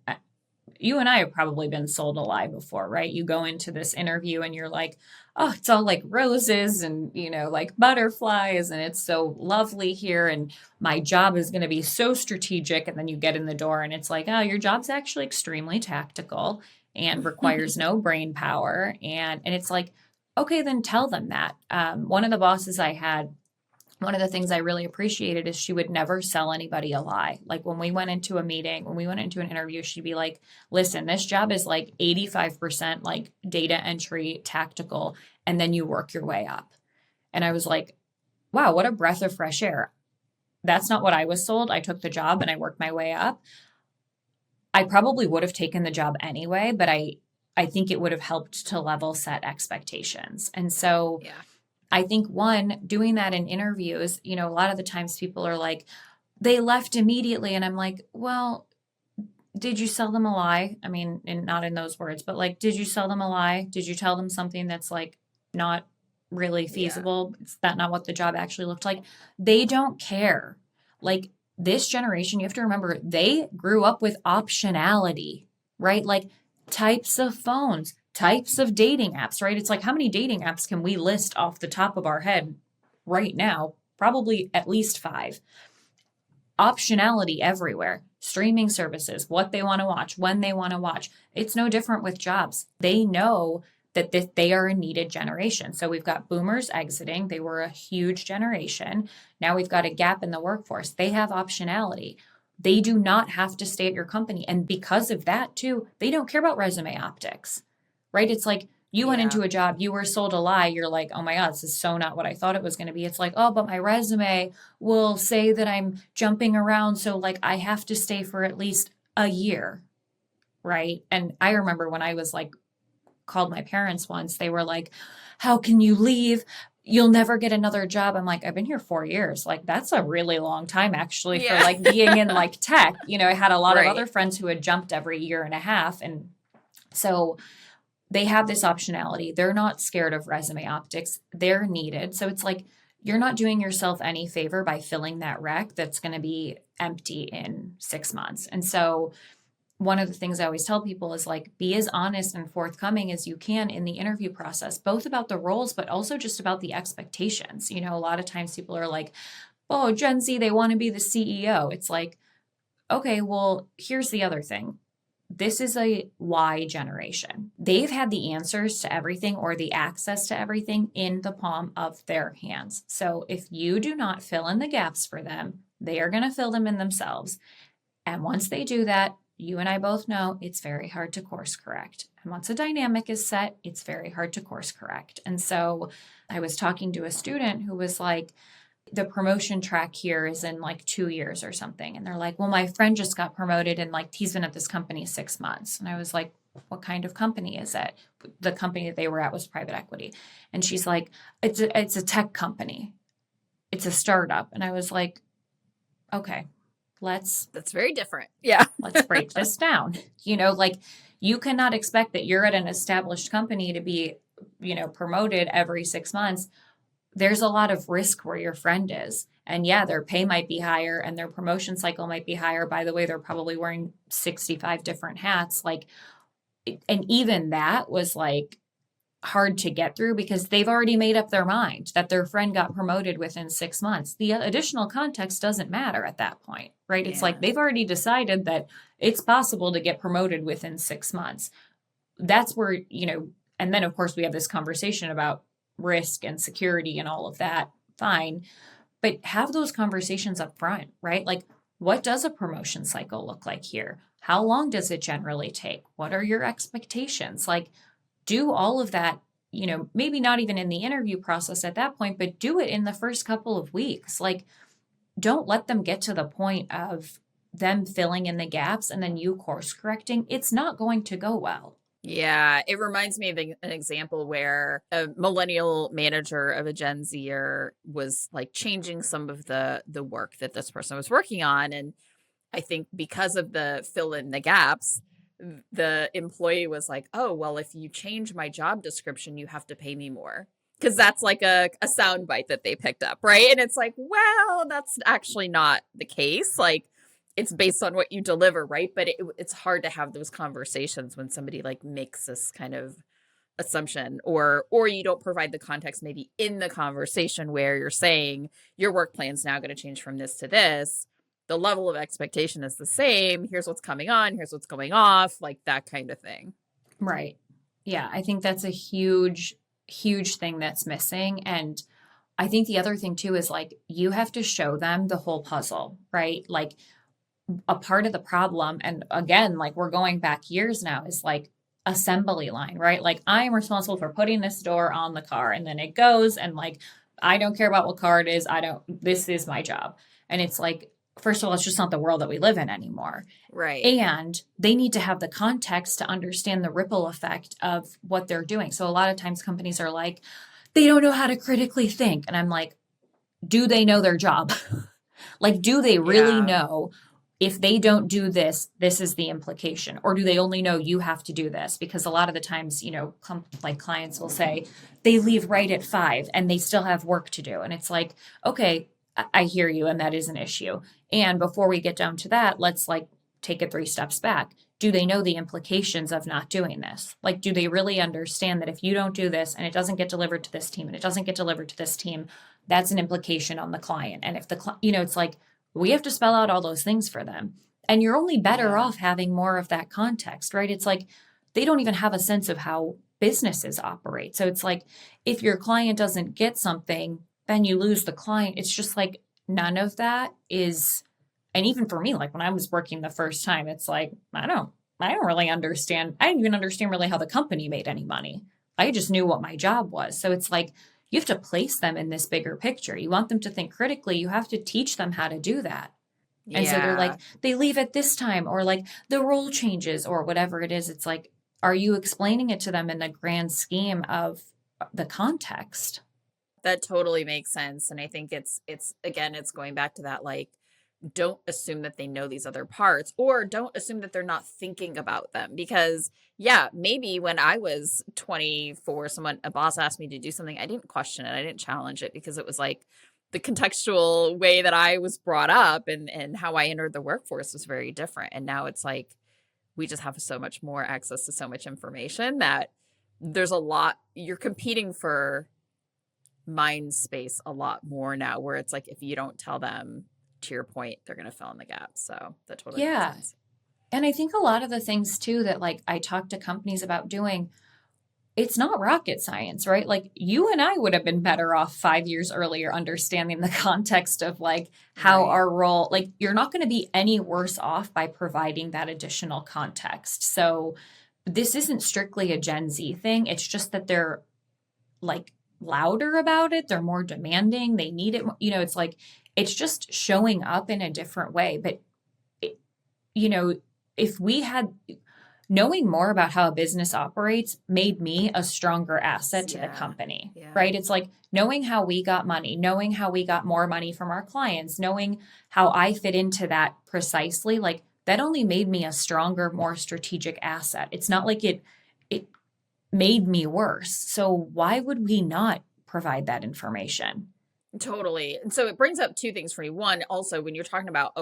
you and I have probably been sold a lie before, right? You go into this interview and you're like, oh, it's all like roses and, like butterflies, and it's so lovely here. And my job is going to be so strategic. And then you get in the door and it's like, oh, your job's actually extremely tactical and requires no brain power. And it's like, okay, then tell them that. One of the bosses I had, one of the things I really appreciated is she would never sell anybody a lie. Like when we went into a meeting, when we went into an interview, she'd be like, listen, this job is like 85% like data entry, tactical, and then you work your way up. And I was like, wow, what a breath of fresh air. That's not what I was sold. I took the job and I worked my way up. I probably would have taken the job anyway, but I think it would have helped to level set expectations. And so Yeah. I think doing that in interviews, a lot of the times people are like, they left immediately. And I'm like, well, did you sell them a lie? I mean, and not in those words, but like, did you sell them a lie? Did you tell them something that's like not really feasible? Is that not what the job actually looked like? They don't care. Like this generation, you have to remember, they grew up with optionality, right? Like types of phones, types of dating apps, right? It's like, how many dating apps can we list off the top of our head right now? Probably at least 5. Optionality everywhere. Streaming services, what they want to watch, when they want to watch. It's no different with jobs. They know that they are a needed generation. So we've got boomers exiting. They were a huge generation. Now we've got a gap in the workforce. They have optionality. They do not have to stay at your company. And because of that, too, they don't care about resume optics, right? It's like you went into a job, you were sold a lie. You're like, oh my God, this is so not what I thought it was going to be. It's like, oh, but my resume will say that I'm jumping around. So like I have to stay for at least a year, right? And I remember when I was like, called my parents once, they were like, how can you leave? You'll never get another job. I'm like, I've been here 4 years. Like, that's a really long time actually for like being in like tech. I had a lot of other friends who had jumped every year and a half. And so they have this optionality. They're not scared of resume optics. They're needed. So it's like, you're not doing yourself any favor by filling that rec that's going to be empty in 6 months. And so one of the things I always tell people is like, be as honest and forthcoming as you can in the interview process, both about the roles, but also just about the expectations. A lot of times people are like, oh, Gen Z, they want to be the CEO. It's like, okay, well, here's the other thing. This is a Y generation. They've had the answers to everything or the access to everything in the palm of their hands. So if you do not fill in the gaps for them, they are going to fill them in themselves. And once they do that, you and I both know it's very hard to course correct. And once a dynamic is set, it's very hard to course correct. And so I was talking to a student who was like, the promotion track here is in like 2 years or something. And they're like, well, my friend just got promoted and like he's been at this company 6 months. And I was like, what kind of company is it? The company that they were at was private equity. And she's like, it's a tech company. It's a startup. And I was like, okay. That's very different. Yeah. Let's break this down. Like you cannot expect that you're at an established company to be, promoted every 6 months. There's a lot of risk where your friend is. And yeah, their pay might be higher and their promotion cycle might be higher. By the way, they're probably wearing 65 different hats. Like, and even that was like hard to get through because they've already made up their mind that their friend got promoted within 6 months. The additional context doesn't matter at that point, right? It's like they've already decided that it's possible to get promoted within 6 months. That's where, and then of course we have this conversation about risk and security and all of that. Fine. But have those conversations up front, right? Like, what does a promotion cycle look like here? How long does it generally take? What are your expectations? Like, do all of that, maybe not even in the interview process at that point, but do it in the first couple of weeks. Like, don't let them get to the point of them filling in the gaps and then you course correcting. It's not going to go well. Yeah, it reminds me of an example where a millennial manager of a Gen Zer was like changing some of the work that this person was working on. And I think because of the fill in the gaps, the employee was like, oh, well, if you change my job description, you have to pay me more. Because that's like a sound bite that they picked up, right? And it's like, well, that's actually not the case. Like, it's based on what you deliver, right? But it's hard to have those conversations when somebody like makes this kind of assumption, or you don't provide the context maybe in the conversation where you're saying your work plan's now going to change from this to this. The level of expectation is the same. Here's what's coming on, here's what's going off, like that kind of thing. Right. Yeah, I think that's a huge, huge thing that's missing. And I think the other thing too is like you have to show them the whole puzzle, right? Like a part of the problem, and again, like we're going back years now, is like assembly line, right? Like I am responsible for putting this door on the car and then it goes, and like I don't care about what car it is. This is my job. And it's like, first of all, it's just not the world that we live in anymore. Right. And they need to have the context to understand the ripple effect of what they're doing. So a lot of times companies are like, they don't know how to critically think. And I'm like, do they know their job? Like, do they really know if they don't do this, this is the implication? Or do they only know you have to do this? Because a lot of the times, like clients will say they leave right at 5 and they still have work to do. And it's like, okay, I hear you. And that is an issue. And before we get down to that, let's like take it 3 steps back. Do they know the implications of not doing this? Like, do they really understand that if you don't do this and it doesn't get delivered to this team and it doesn't get delivered to this team, that's an implication on the client. And if it's like, we have to spell out all those things for them. And you're only better off having more of that context, right? It's like they don't even have a sense of how businesses operate. So it's like if your client doesn't get something, then you lose the client. It's just like none of that is. And even for me, like when I was working the first time, it's like, I don't really understand. I didn't even understand really how the company made any money. I just knew what my job was. So it's like, you have to place them in this bigger picture. You want them to think critically. You have to teach them how to do that. Yeah. And so they're like, they leave at this time, or like the role changes or whatever it is. It's like, are you explaining it to them in the grand scheme of the context? That totally makes sense. And I think it's going back to that, like, don't assume that they know these other parts, or don't assume that they're not thinking about them. Because maybe when I was 24, a boss asked me to do something, I didn't question it. I didn't challenge it, because it was like the contextual way that I was brought up and how I entered the workforce was very different. And now it's like, we just have so much more access to so much information that there's a lot, you're competing for mind space a lot more now, where it's like, if you don't tell them, to your point, they're going to fill in the gaps. So that totally makes sense. And I think a lot of the things too that like I talk to companies about doing, it's not rocket science, right? Like you and I would have been better off 5 years earlier understanding the context of like how our role, like you're not going to be any worse off by providing that additional context. So this isn't strictly a Gen Z thing. It's just that they're like louder about it. They're more demanding. They need it. It's like, it's just showing up in a different way. But, if we had knowing more about how a business operates made me a stronger asset to the company, right? It's like knowing how we got money, knowing how we got more money from our clients, knowing how I fit into that precisely, like that only made me a stronger, more strategic asset. It's not like it made me worse. So why would we not provide that information? Totally. And so it brings up 2 things for me. One, also, when you're talking about,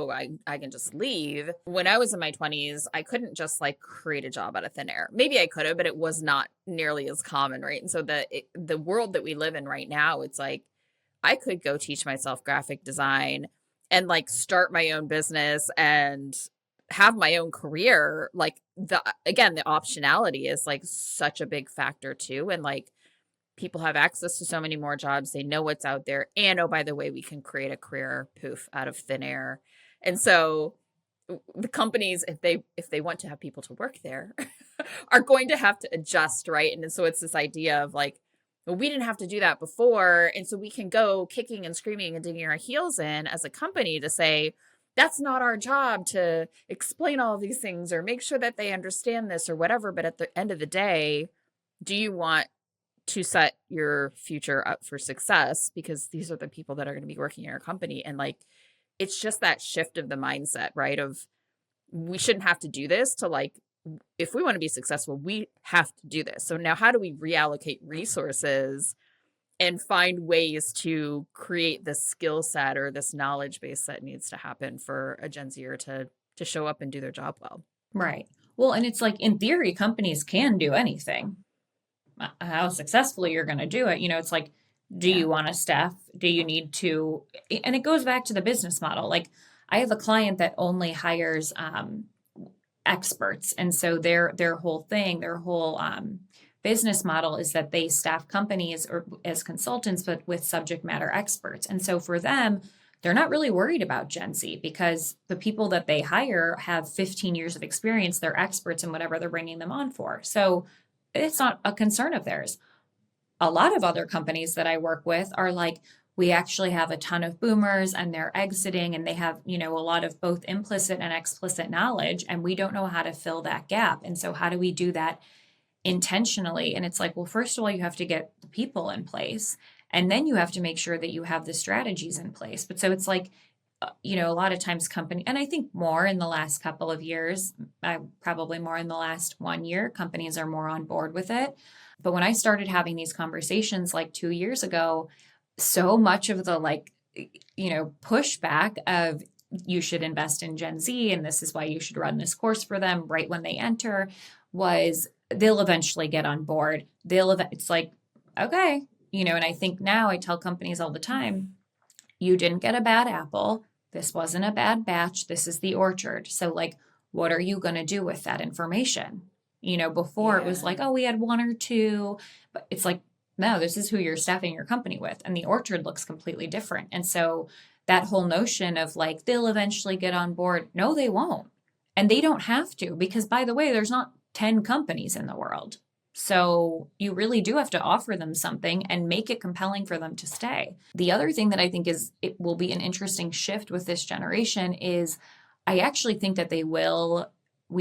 I can just leave. When I was in my 20s, I couldn't just like create a job out of thin air. Maybe I could have, but it was not nearly as common, right? And so the world that we live in right now, it's like, I could go teach myself graphic design and like start my own business and have my own career. Like the optionality is like such a big factor too. And like, people have access to so many more jobs. They know what's out there. And, oh, by the way, we can create a career out of thin air. And so the companies, if they want to have people to work there, are going to have to adjust, right? And so it's this idea of like, well, we didn't have to do that before. And so we can go kicking and screaming and digging our heels in as a company to say, that's not our job to explain all of these things or make sure that they understand this or whatever. But at the end of the day, do you want to set your future up for success, because these are the people that are going to be working in your company? And like, it's just that shift of the mindset, right? Of we shouldn't have to do this to like, if we want to be successful, we have to do this. So now how do we reallocate resources and find ways to create this skill set or this knowledge base that needs to happen for a Gen Zer to show up and do their job well. Right. Well, and it's like in theory, companies can do anything. How successfully you're going to do it, it's like, do you want to staff? Do you need to? And it goes back to the business model. Like, I have a client that only hires experts, and so their whole thing, their whole business model is that they staff companies or as consultants, but with subject matter experts. And so for them, they're not really worried about Gen Z because the people that they hire have 15 years of experience. They're experts in whatever they're bringing them on for. So it's not a concern of theirs. A lot of other companies that I work with are like, we actually have a ton of boomers and they're exiting and they have, a lot of both implicit and explicit knowledge, and we don't know how to fill that gap. And so how do we do that intentionally? And it's like, well, first of all, you have to get the people in place, and then you have to make sure that you have the strategies in place. But so it's like, a lot of times and I think more in the last couple of years, probably more in the last 1 year, companies are more on board with it. But when I started having these conversations like 2 years ago, so much of the pushback of you should invest in Gen Z and this is why you should run this course for them right when they enter was they'll eventually get on board. It's like, okay, and I think now I tell companies all the time, you didn't get a bad apple. This wasn't a bad batch. This is the orchard. So like, what are you going to do with that information? Before it was like, oh, we had one or two, but it's like, no, this is who you're staffing your company with. And the orchard looks completely different. And so that whole notion of like, they'll eventually get on board. No, they won't. And they don't have to, because by the way, there's not 10 companies in the world. So you really do have to offer them something and make it compelling for them to stay. The other thing that I think it will be an interesting shift with this generation is I actually think that we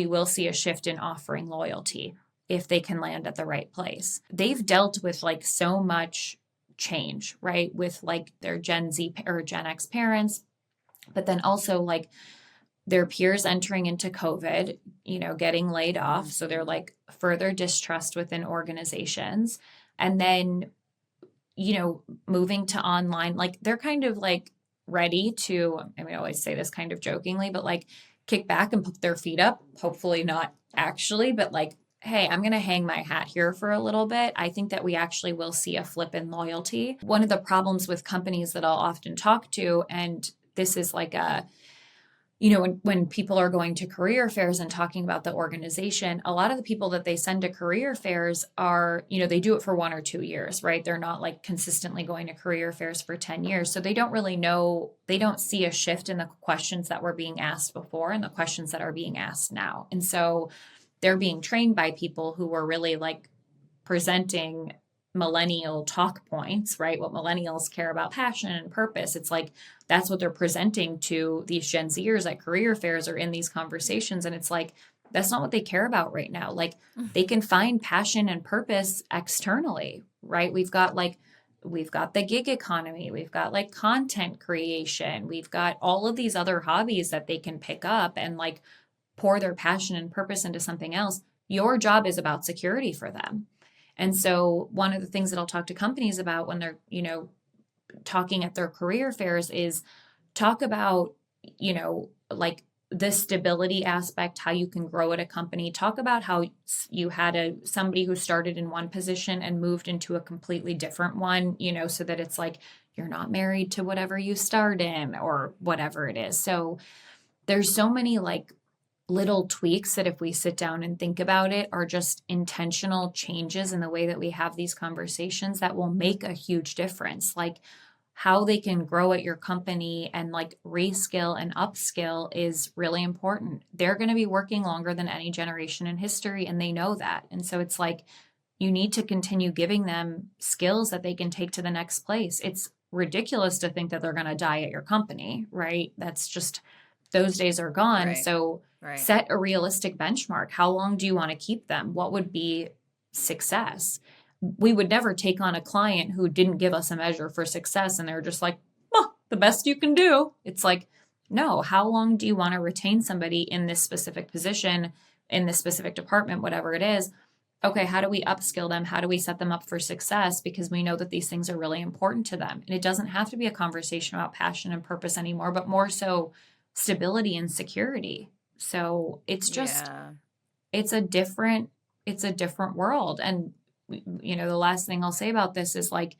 will see a shift in offering loyalty if they can land at the right place. They've dealt with like so much change, right? With like their Gen Z or Gen X parents, but then also like their peers entering into COVID, getting laid off. So they're like further distrust within organizations. And then, moving to online, like they're kind of like ready to, I always say this kind of jokingly, but like kick back and put their feet up. Hopefully not actually, but like, hey, I'm going to hang my hat here for a little bit. I think that we actually will see a flip in loyalty. One of the problems with companies that I'll often talk to, and this is like when people are going to career fairs and talking about the organization, a lot of the people that they send to career fairs are, they do it for 1 or 2 years, right? They're not like consistently going to career fairs for 10 years. So they don't really know, they don't see a shift in the questions that were being asked before and the questions that are being asked now. And so they're being trained by people who were really like presenting millennial talk points, right? What millennials care about, passion and purpose. It's like, that's what they're presenting to these Gen Zers at career fairs or in these conversations. And it's like, that's not what they care about right now. Like they can find passion and purpose externally, right? We've got the gig economy. We've got like content creation. We've got all of these other hobbies that they can pick up and like pour their passion and purpose into something else. Your job is about security for them. And so one of the things that I'll talk to companies about when they're, talking at their career fairs is talk about, like the stability aspect, how you can grow at a company. Talk about how you had somebody who started in one position and moved into a completely different one, so that it's like, you're not married to whatever you start in or whatever it is. So there's so many like little tweaks that if we sit down and think about it are just intentional changes in the way that we have these conversations that will make a huge difference. Like how they can grow at your company and like reskill and upskill is really important. They're going to be working longer than any generation in history, and they know that. And so it's like, you need to continue giving them skills that they can take to the next place. It's ridiculous to think that they're going to die at your company, right? That's just, those days are gone. Right. So set a realistic benchmark. How long do you want to keep them? What would be success? We would never take on a client who didn't give us a measure for success and they're just like, well, the best you can do. It's like, no, how long do you want to retain somebody in this specific position, in this specific department, whatever it is? okay, how do we upskill them? How do we set them up for success? Because we know that these things are really important to them. And it doesn't have to be a conversation about passion and purpose anymore, but more so stability and security. So it's just, Yeah. it's a different, it's a different world. And, the last thing I'll say about this is like,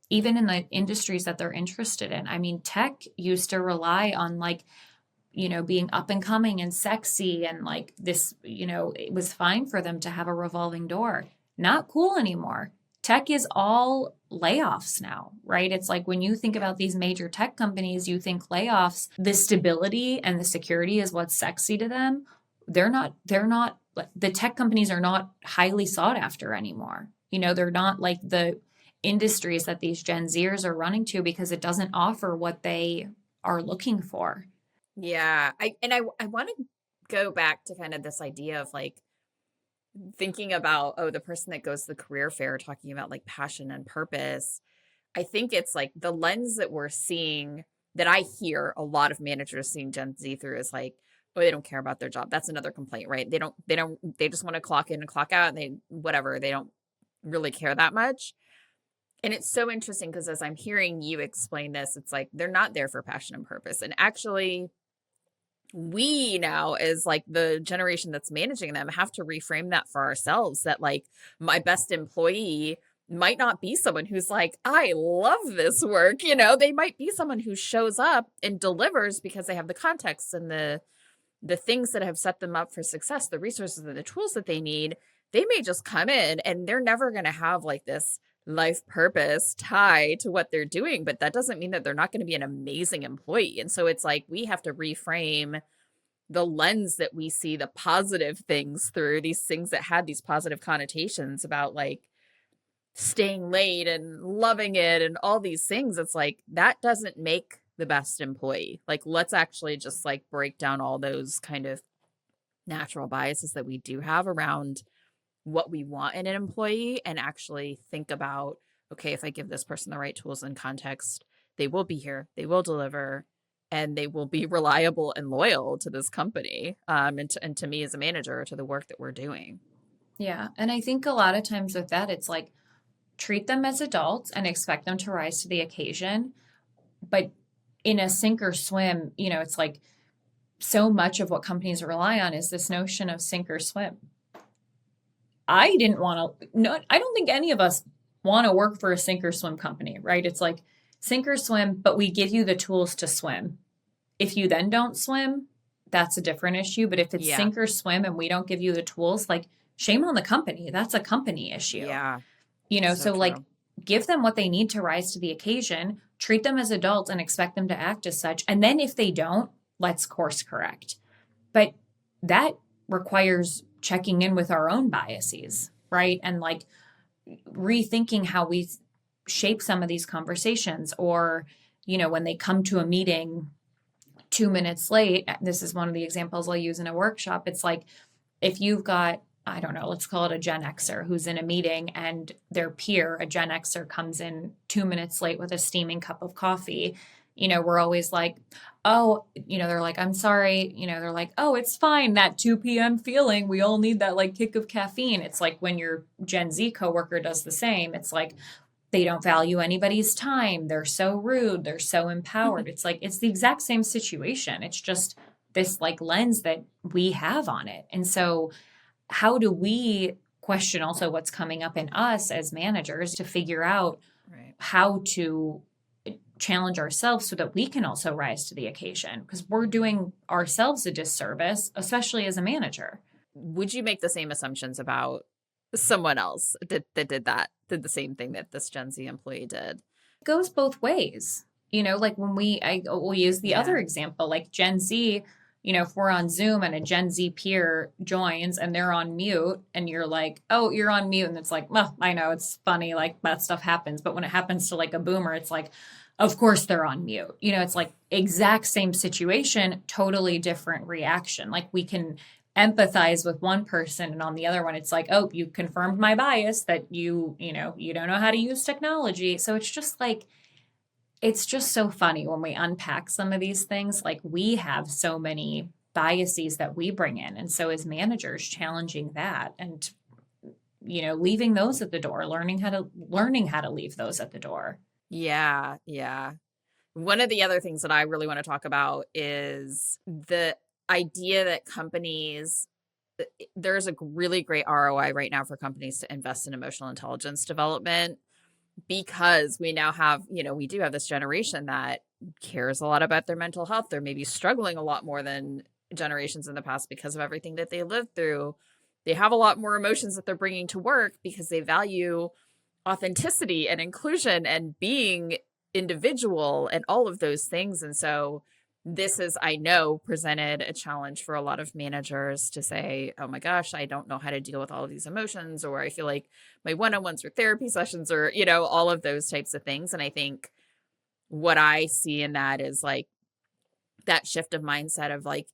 even in the industries that they're interested in, I mean, tech used to rely on like, being up and coming and sexy and like this, it was fine for them to have a revolving door. Not cool anymore. Tech is all layoffs now, right? It's like when you think about these major tech companies, you think layoffs, the stability and the security is what's sexy to them. They're not, the tech companies are not highly sought after anymore. They're not like the industries that these Gen Zers are running to because it doesn't offer what they are looking for. Yeah. I want to go back to kind of this idea of like thinking about, oh, the person that goes to the career fair talking about like passion and purpose. I think it's like the lens that we're seeing, that I hear a lot of managers seeing Gen Z through is like, oh, they don't care about their job. That's another complaint, right? They just want to clock in and clock out, and they don't really care that much. And it's so interesting because as I'm hearing you explain this, it's like they're not there for passion and purpose. And actually, we now, as like the generation that's managing them, have to reframe that for ourselves, that like my best employee might not be someone who's like, I love this work. They might be someone who shows up and delivers because they have the context and the things that have set them up for success, the resources and the tools that they need. They may just come in and they're never going to have like this life purpose tie to what they're doing, but that doesn't mean that they're not going to be an amazing employee. And so it's like we have to reframe the lens that we see the positive things through, these things that had these positive connotations about like staying late and loving it and all these things. It's like that doesn't make the best employee. Like, let's actually just like break down all those kind of natural biases that we do have around what we want in an employee and actually think about, okay, if I give this person the right tools and context, they will be here, they will deliver, and they will be reliable and loyal to this company, and to me as a manager, to the work that we're doing. Yeah. And I think a lot of times with that, it's like treat them as adults and expect them to rise to the occasion. But in a sink or swim, it's like so much of what companies rely on is this notion of sink or swim. I didn't want to, no, I don't think any of us want to work for a sink or swim company, right? It's like sink or swim, but we give you the tools to swim. If you then don't swim, that's a different issue. But if it's Yeah. sink or swim and we don't give you the tools, like shame on the company. That's a company issue. Yeah. So true. like give them what they need to rise to the occasion, treat them as adults and expect them to act as such. And then if they don't, let's course correct. But that requires checking in with our own biases, right? And like rethinking how we shape some of these conversations, or, when they come to a meeting 2 minutes late, this is one of the examples I'll use in a workshop. It's like, if you've got, I don't know, let's call it a Gen Xer who's in a meeting and their peer, a Gen Xer, comes in 2 minutes late with a steaming cup of coffee. We're always like, oh, they're like, I'm sorry. They're like, oh, it's fine. That 2 p.m. feeling, we all need that like kick of caffeine. It's like when your Gen Z coworker does the same. It's like, they don't value anybody's time. They're so rude. They're so empowered. It's like, it's the exact same situation. It's just this like lens that we have on it. And so how do we question also what's coming up in us as managers to figure out Right. how to challenge ourselves so that we can also rise to the occasion, because we're doing ourselves a disservice, especially as a manager. Would you make the same assumptions about someone else that did the same thing that this Gen Z employee did? It goes both ways. Like when we'll use the other example, like Gen Z, if we're on Zoom and a Gen Z peer joins and they're on mute and you're like, oh, you're on mute. And it's like, well, I know it's funny, like that stuff happens. But when it happens to like a boomer, it's like, of course they're on mute. It's like exact same situation, totally different reaction. Like we can empathize with one person, and on the other one, it's like, oh, you confirmed my bias that you don't know how to use technology. So it's just like, it's just so funny when we unpack some of these things. Like we have so many biases that we bring in. And so as managers, challenging that and leaving those at the door, learning how to leave those at the door. Yeah, yeah. One of the other things that I really want to talk about is the idea that companies, there's a really great ROI right now for companies to invest in emotional intelligence development, because we now have, we do have this generation that cares a lot about their mental health. They're maybe struggling a lot more than generations in the past because of everything that they lived through. They have a lot more emotions that they're bringing to work because they value authenticity and inclusion and being individual and all of those things. And so this is, I know, presented a challenge for a lot of managers to say, oh my gosh, I don't know how to deal with all of these emotions, or I feel like my one-on-ones or therapy sessions, or, all of those types of things. And I think what I see in that is like that shift of mindset of like,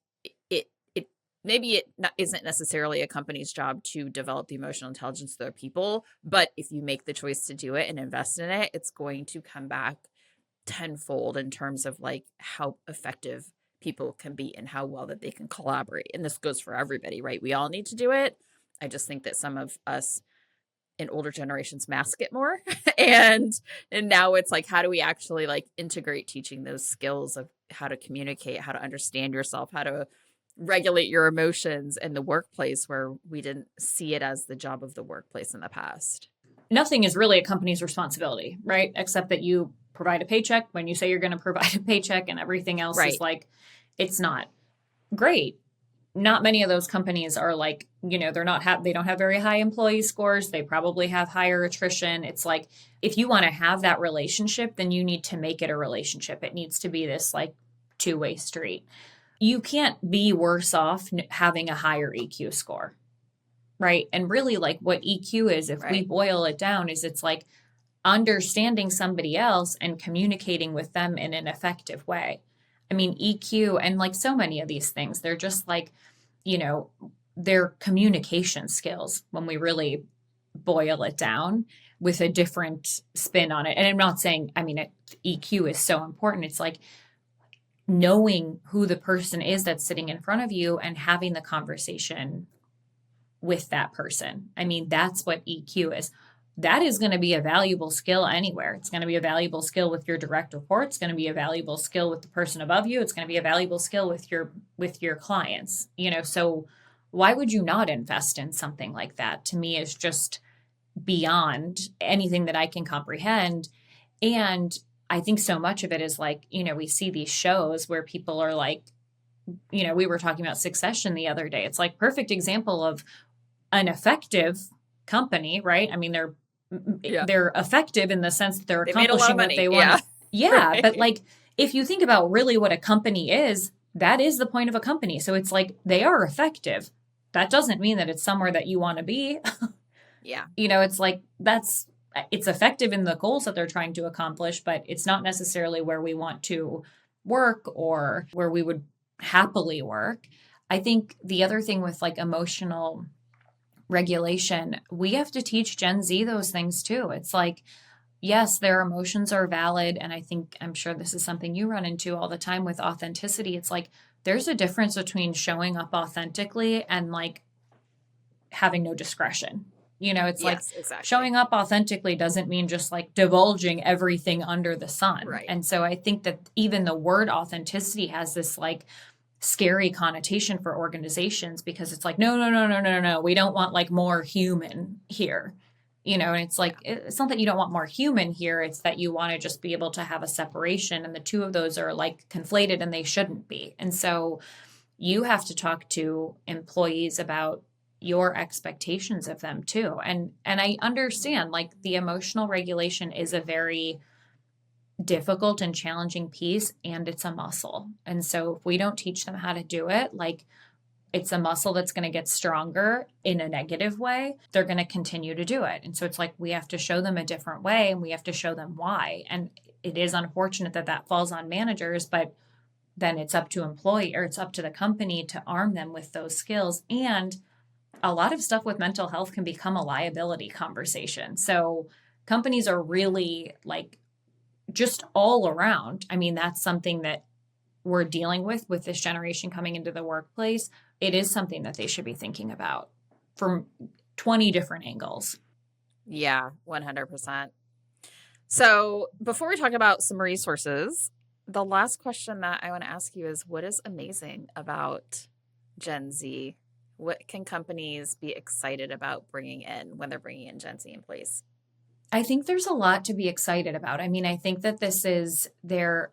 it maybe isn't necessarily a company's job to develop the emotional intelligence of their people, but if you make the choice to do it and invest in it, it's going to come back tenfold in terms of like how effective people can be and how well that they can collaborate. And this goes for everybody, right? We all need to do it. I just think that some of us in older generations mask it more. and now it's like, how do we actually like integrate teaching those skills of how to communicate, how to understand yourself, how to regulate your emotions in the workplace, where we didn't see it as the job of the workplace in the past. Nothing is really a company's responsibility, right? Except that you provide a paycheck when you say you're going to provide a paycheck, and everything else Right. is like, it's not great. Not many of those companies are like, they don't have very high employee scores. They probably have higher attrition. It's like, if you want to have that relationship, then you need to make it a relationship. It needs to be this like two-way street. You can't be worse off having a higher EQ score, right? And really like what EQ is, if we boil it down, is it's like understanding somebody else and communicating with them in an effective way. I mean, EQ and like so many of these things, they're just like, they're communication skills when we really boil it down with a different spin on it. And I'm not saying, EQ is so important. It's like knowing who the person is that's sitting in front of you and having the conversation with that person. I mean, that's what EQ is. That is going to be a valuable skill anywhere. It's going to be a valuable skill with your direct report. It's going to be a valuable skill with the person above you. It's going to be a valuable skill with your clients. So why would you not invest in something like that? To me, is just beyond anything that I can comprehend. And I think so much of it is like, we see these shows where people are like, we were talking about Succession the other day. It's like perfect example of an effective company, right? I mean, they're effective in the sense that they're accomplishing what they want. Yeah. Right. But like, if you think about really what a company is, that is the point of a company. So it's like, they are effective. That doesn't mean that it's somewhere that you want to be. Yeah. It's like, it's effective in the goals that they're trying to accomplish, but it's not necessarily where we want to work or where we would happily work. I think the other thing with like emotional regulation, we have to teach Gen Z those things too. It's like, yes, their emotions are valid. And I'm sure this is something you run into all the time with authenticity. It's like, there's a difference between showing up authentically and like having no discretion. It's like exactly. Showing up authentically doesn't mean just like divulging everything under the sun. Right. And so I think that even the word authenticity has this like scary connotation for organizations, because it's like, no. We don't want like more human here, and it's like, it's not that you don't want more human here. It's that you want to just be able to have a separation, and the two of those are like conflated and they shouldn't be. And so you have to talk to employees about your expectations of them too. And I understand like the emotional regulation is a very difficult and challenging piece, and it's a muscle. And so if we don't teach them how to do it, like it's a muscle that's going to get stronger in a negative way. They're going to continue to do it. And so it's like, we have to show them a different way, and we have to show them why. And it is unfortunate that falls on managers, but then it's up to it's up to the company to arm them with those skills. And a lot of stuff with mental health can become a liability conversation. So companies are really like just all around. I mean, that's something that we're dealing with this generation coming into the workplace. It is something that they should be thinking about. 20 different angles. Yeah, 100%. So before we talk about some resources, the last question that I want to ask you is, what is amazing about Gen Z? What can companies be excited about bringing in when they're bringing in Gen Z employees? I think there's a lot to be excited about. I mean, I think that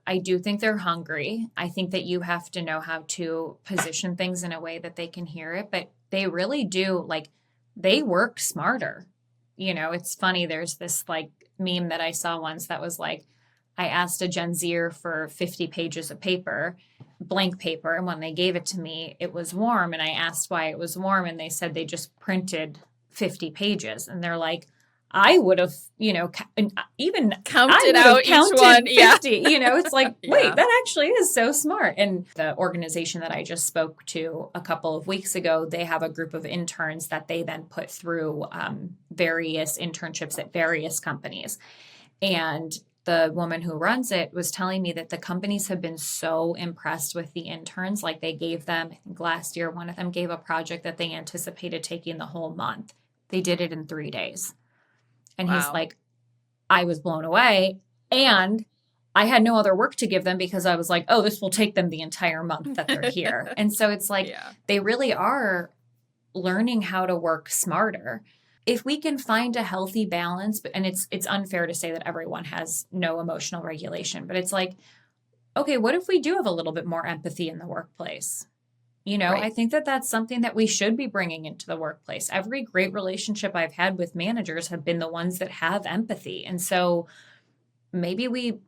I do think they're hungry. I think that you have to know how to position things in a way that they can hear it, but they really do, like, they work smarter. It's funny. There's this like meme that I saw once that was like, I asked a Gen Zer for 50 pages of paper, blank paper. And when they gave it to me, it was warm. And I asked why it was warm. And they said they just printed 50 pages. And they're like, I would have, even counted out each one. 50. It's like, wait, that actually is so smart. And the organization that I just spoke to a couple of weeks ago, they have a group of interns that they then put through various internships at various companies. And the woman who runs it was telling me that the companies have been so impressed with the interns. Like they gave them, I think last year, one of them gave a project that they anticipated taking the whole month. They did it in 3 days. And He's like, I was blown away. And I had no other work to give them because I was like, oh, this will take them the entire month that they're here. And so it's like, they really are learning how to work smarter. If we can find a healthy balance, and it's unfair to say that everyone has no emotional regulation, but it's like, okay, what if we do have a little bit more empathy in the workplace? Right. I think that that's something that we should be bringing into the workplace. Every great relationship I've had with managers have been the ones that have empathy. And so maybe we,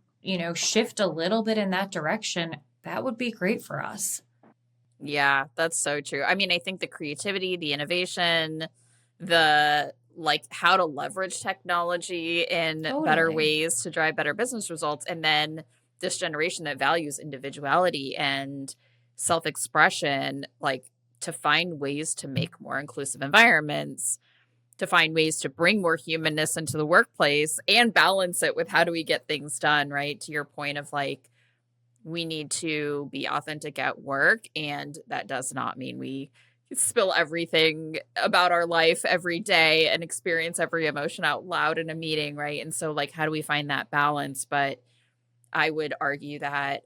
shift a little bit in that direction. That would be great for us. Yeah, that's so true. I mean, I think the creativity, the innovation, the how to leverage technology in better ways to drive better business results. And then this generation that values individuality and self-expression, to find ways to make more inclusive environments, to find ways to bring more humanness into the workplace and balance it with how do we get things done, right? To your point of we need to be authentic at work. And that does not mean we spill everything about our life every day and experience every emotion out loud in a meeting, right? And so how do we find that balance? But I would argue that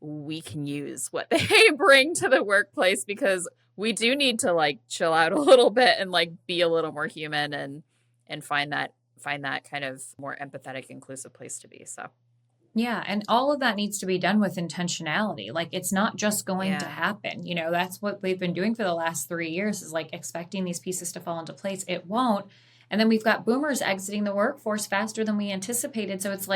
we can use what they bring to the workplace because we do need to chill out a little bit and be a little more human and find that kind of more empathetic, inclusive place to be. So yeah, and all of that needs to be done with intentionality. It's not just going to happen. That's what we've been doing for the last 3 years is expecting these pieces to fall into place. It won't. And then we've got boomers exiting the workforce faster than we anticipated. So it's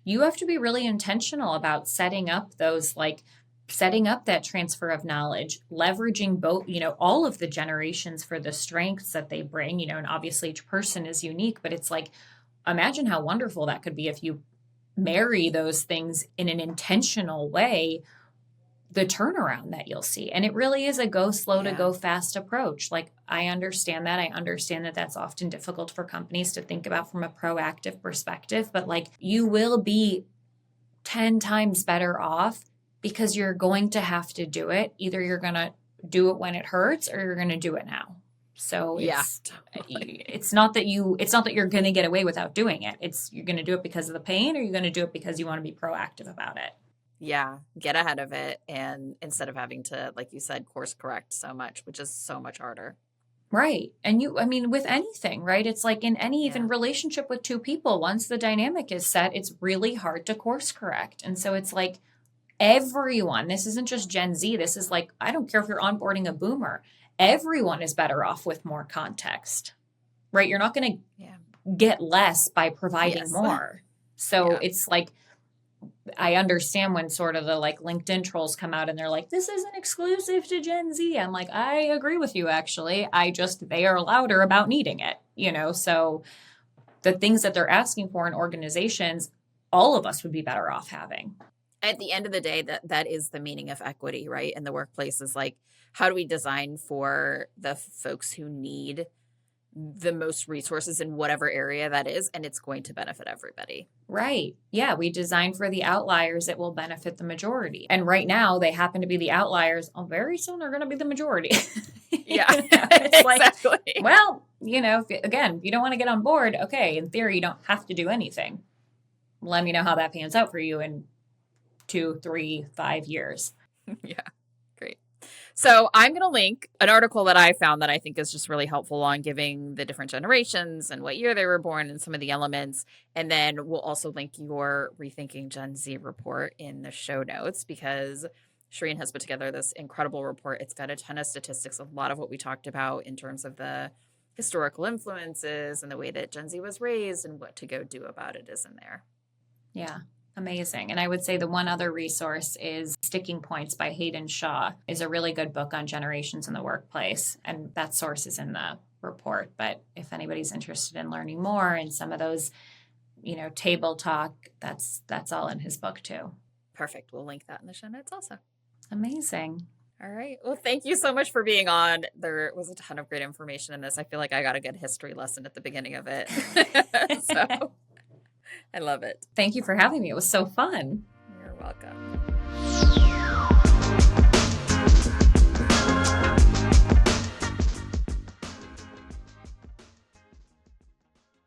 you have to be really intentional about setting up that transfer of knowledge, leveraging both, all of the generations for the strengths that they bring, and obviously each person is unique, but it's imagine how wonderful that could be if you marry those things in an intentional way, the turnaround that you'll see. And it really is a go slow to go fast approach. I understand that. I understand that that's often difficult for companies to think about from a proactive perspective, but you will be 10 times better off because you're going to have to do it. Either you're going to do it when it hurts or you're going to do it now. So it's not that you're going to get away without doing it. You're going to do it because of the pain, or you're going to do it because you want to be proactive about it. Yeah, get ahead of it, and instead of having to, like you said, course correct so much, which is so much harder. Right. And with anything, right? It's in any even relationship with two people, once the dynamic is set, it's really hard to course correct. And so it's everyone, this isn't just Gen Z. This is I don't care if you're onboarding a boomer. Everyone is better off with more context, right? You're not going to get less by providing more. So it's I understand when sort of the LinkedIn trolls come out and they're this isn't exclusive to Gen Z. I'm I agree with you, actually. They are louder about needing it, so the things that they're asking for in organizations, all of us would be better off having. At the end of the day, that is the meaning of equity, right? In the workplace is how do we design for the folks who need the most resources in whatever area that is, and it's going to benefit everybody. Right. Yeah, we design for the outliers that will benefit the majority. And right now, they happen to be the outliers. Oh, very soon they're going to be the majority. Yeah, it's exactly. Well, if you don't want to get on board, okay, in theory, you don't have to do anything. Let me know how that pans out for you in 2, 3, 5 years. Yeah, great. So I'm going to link an article that I found that I think is just really helpful on giving the different generations and what year they were born and some of the elements. And then we'll also link your Rethinking Gen Z report in the show notes, because Shereen has put together this incredible report. It's got a ton of statistics, a lot of what we talked about in terms of the historical influences and the way that Gen Z was raised and what to go do about it is in there. Yeah. Amazing. And I would say the one other resource is Sticking Points by Hayden Shaw is a really good book on generations in the workplace. And that source is in the report. But if anybody's interested in learning more and some of those, table talk, that's all in his book too. Perfect. We'll link that in the show notes also. Amazing. All right. Well, thank you so much for being on. There was a ton of great information in this. I feel like I got a good history lesson at the beginning of it. So I love it. Thank you for having me. It was so fun. You're welcome.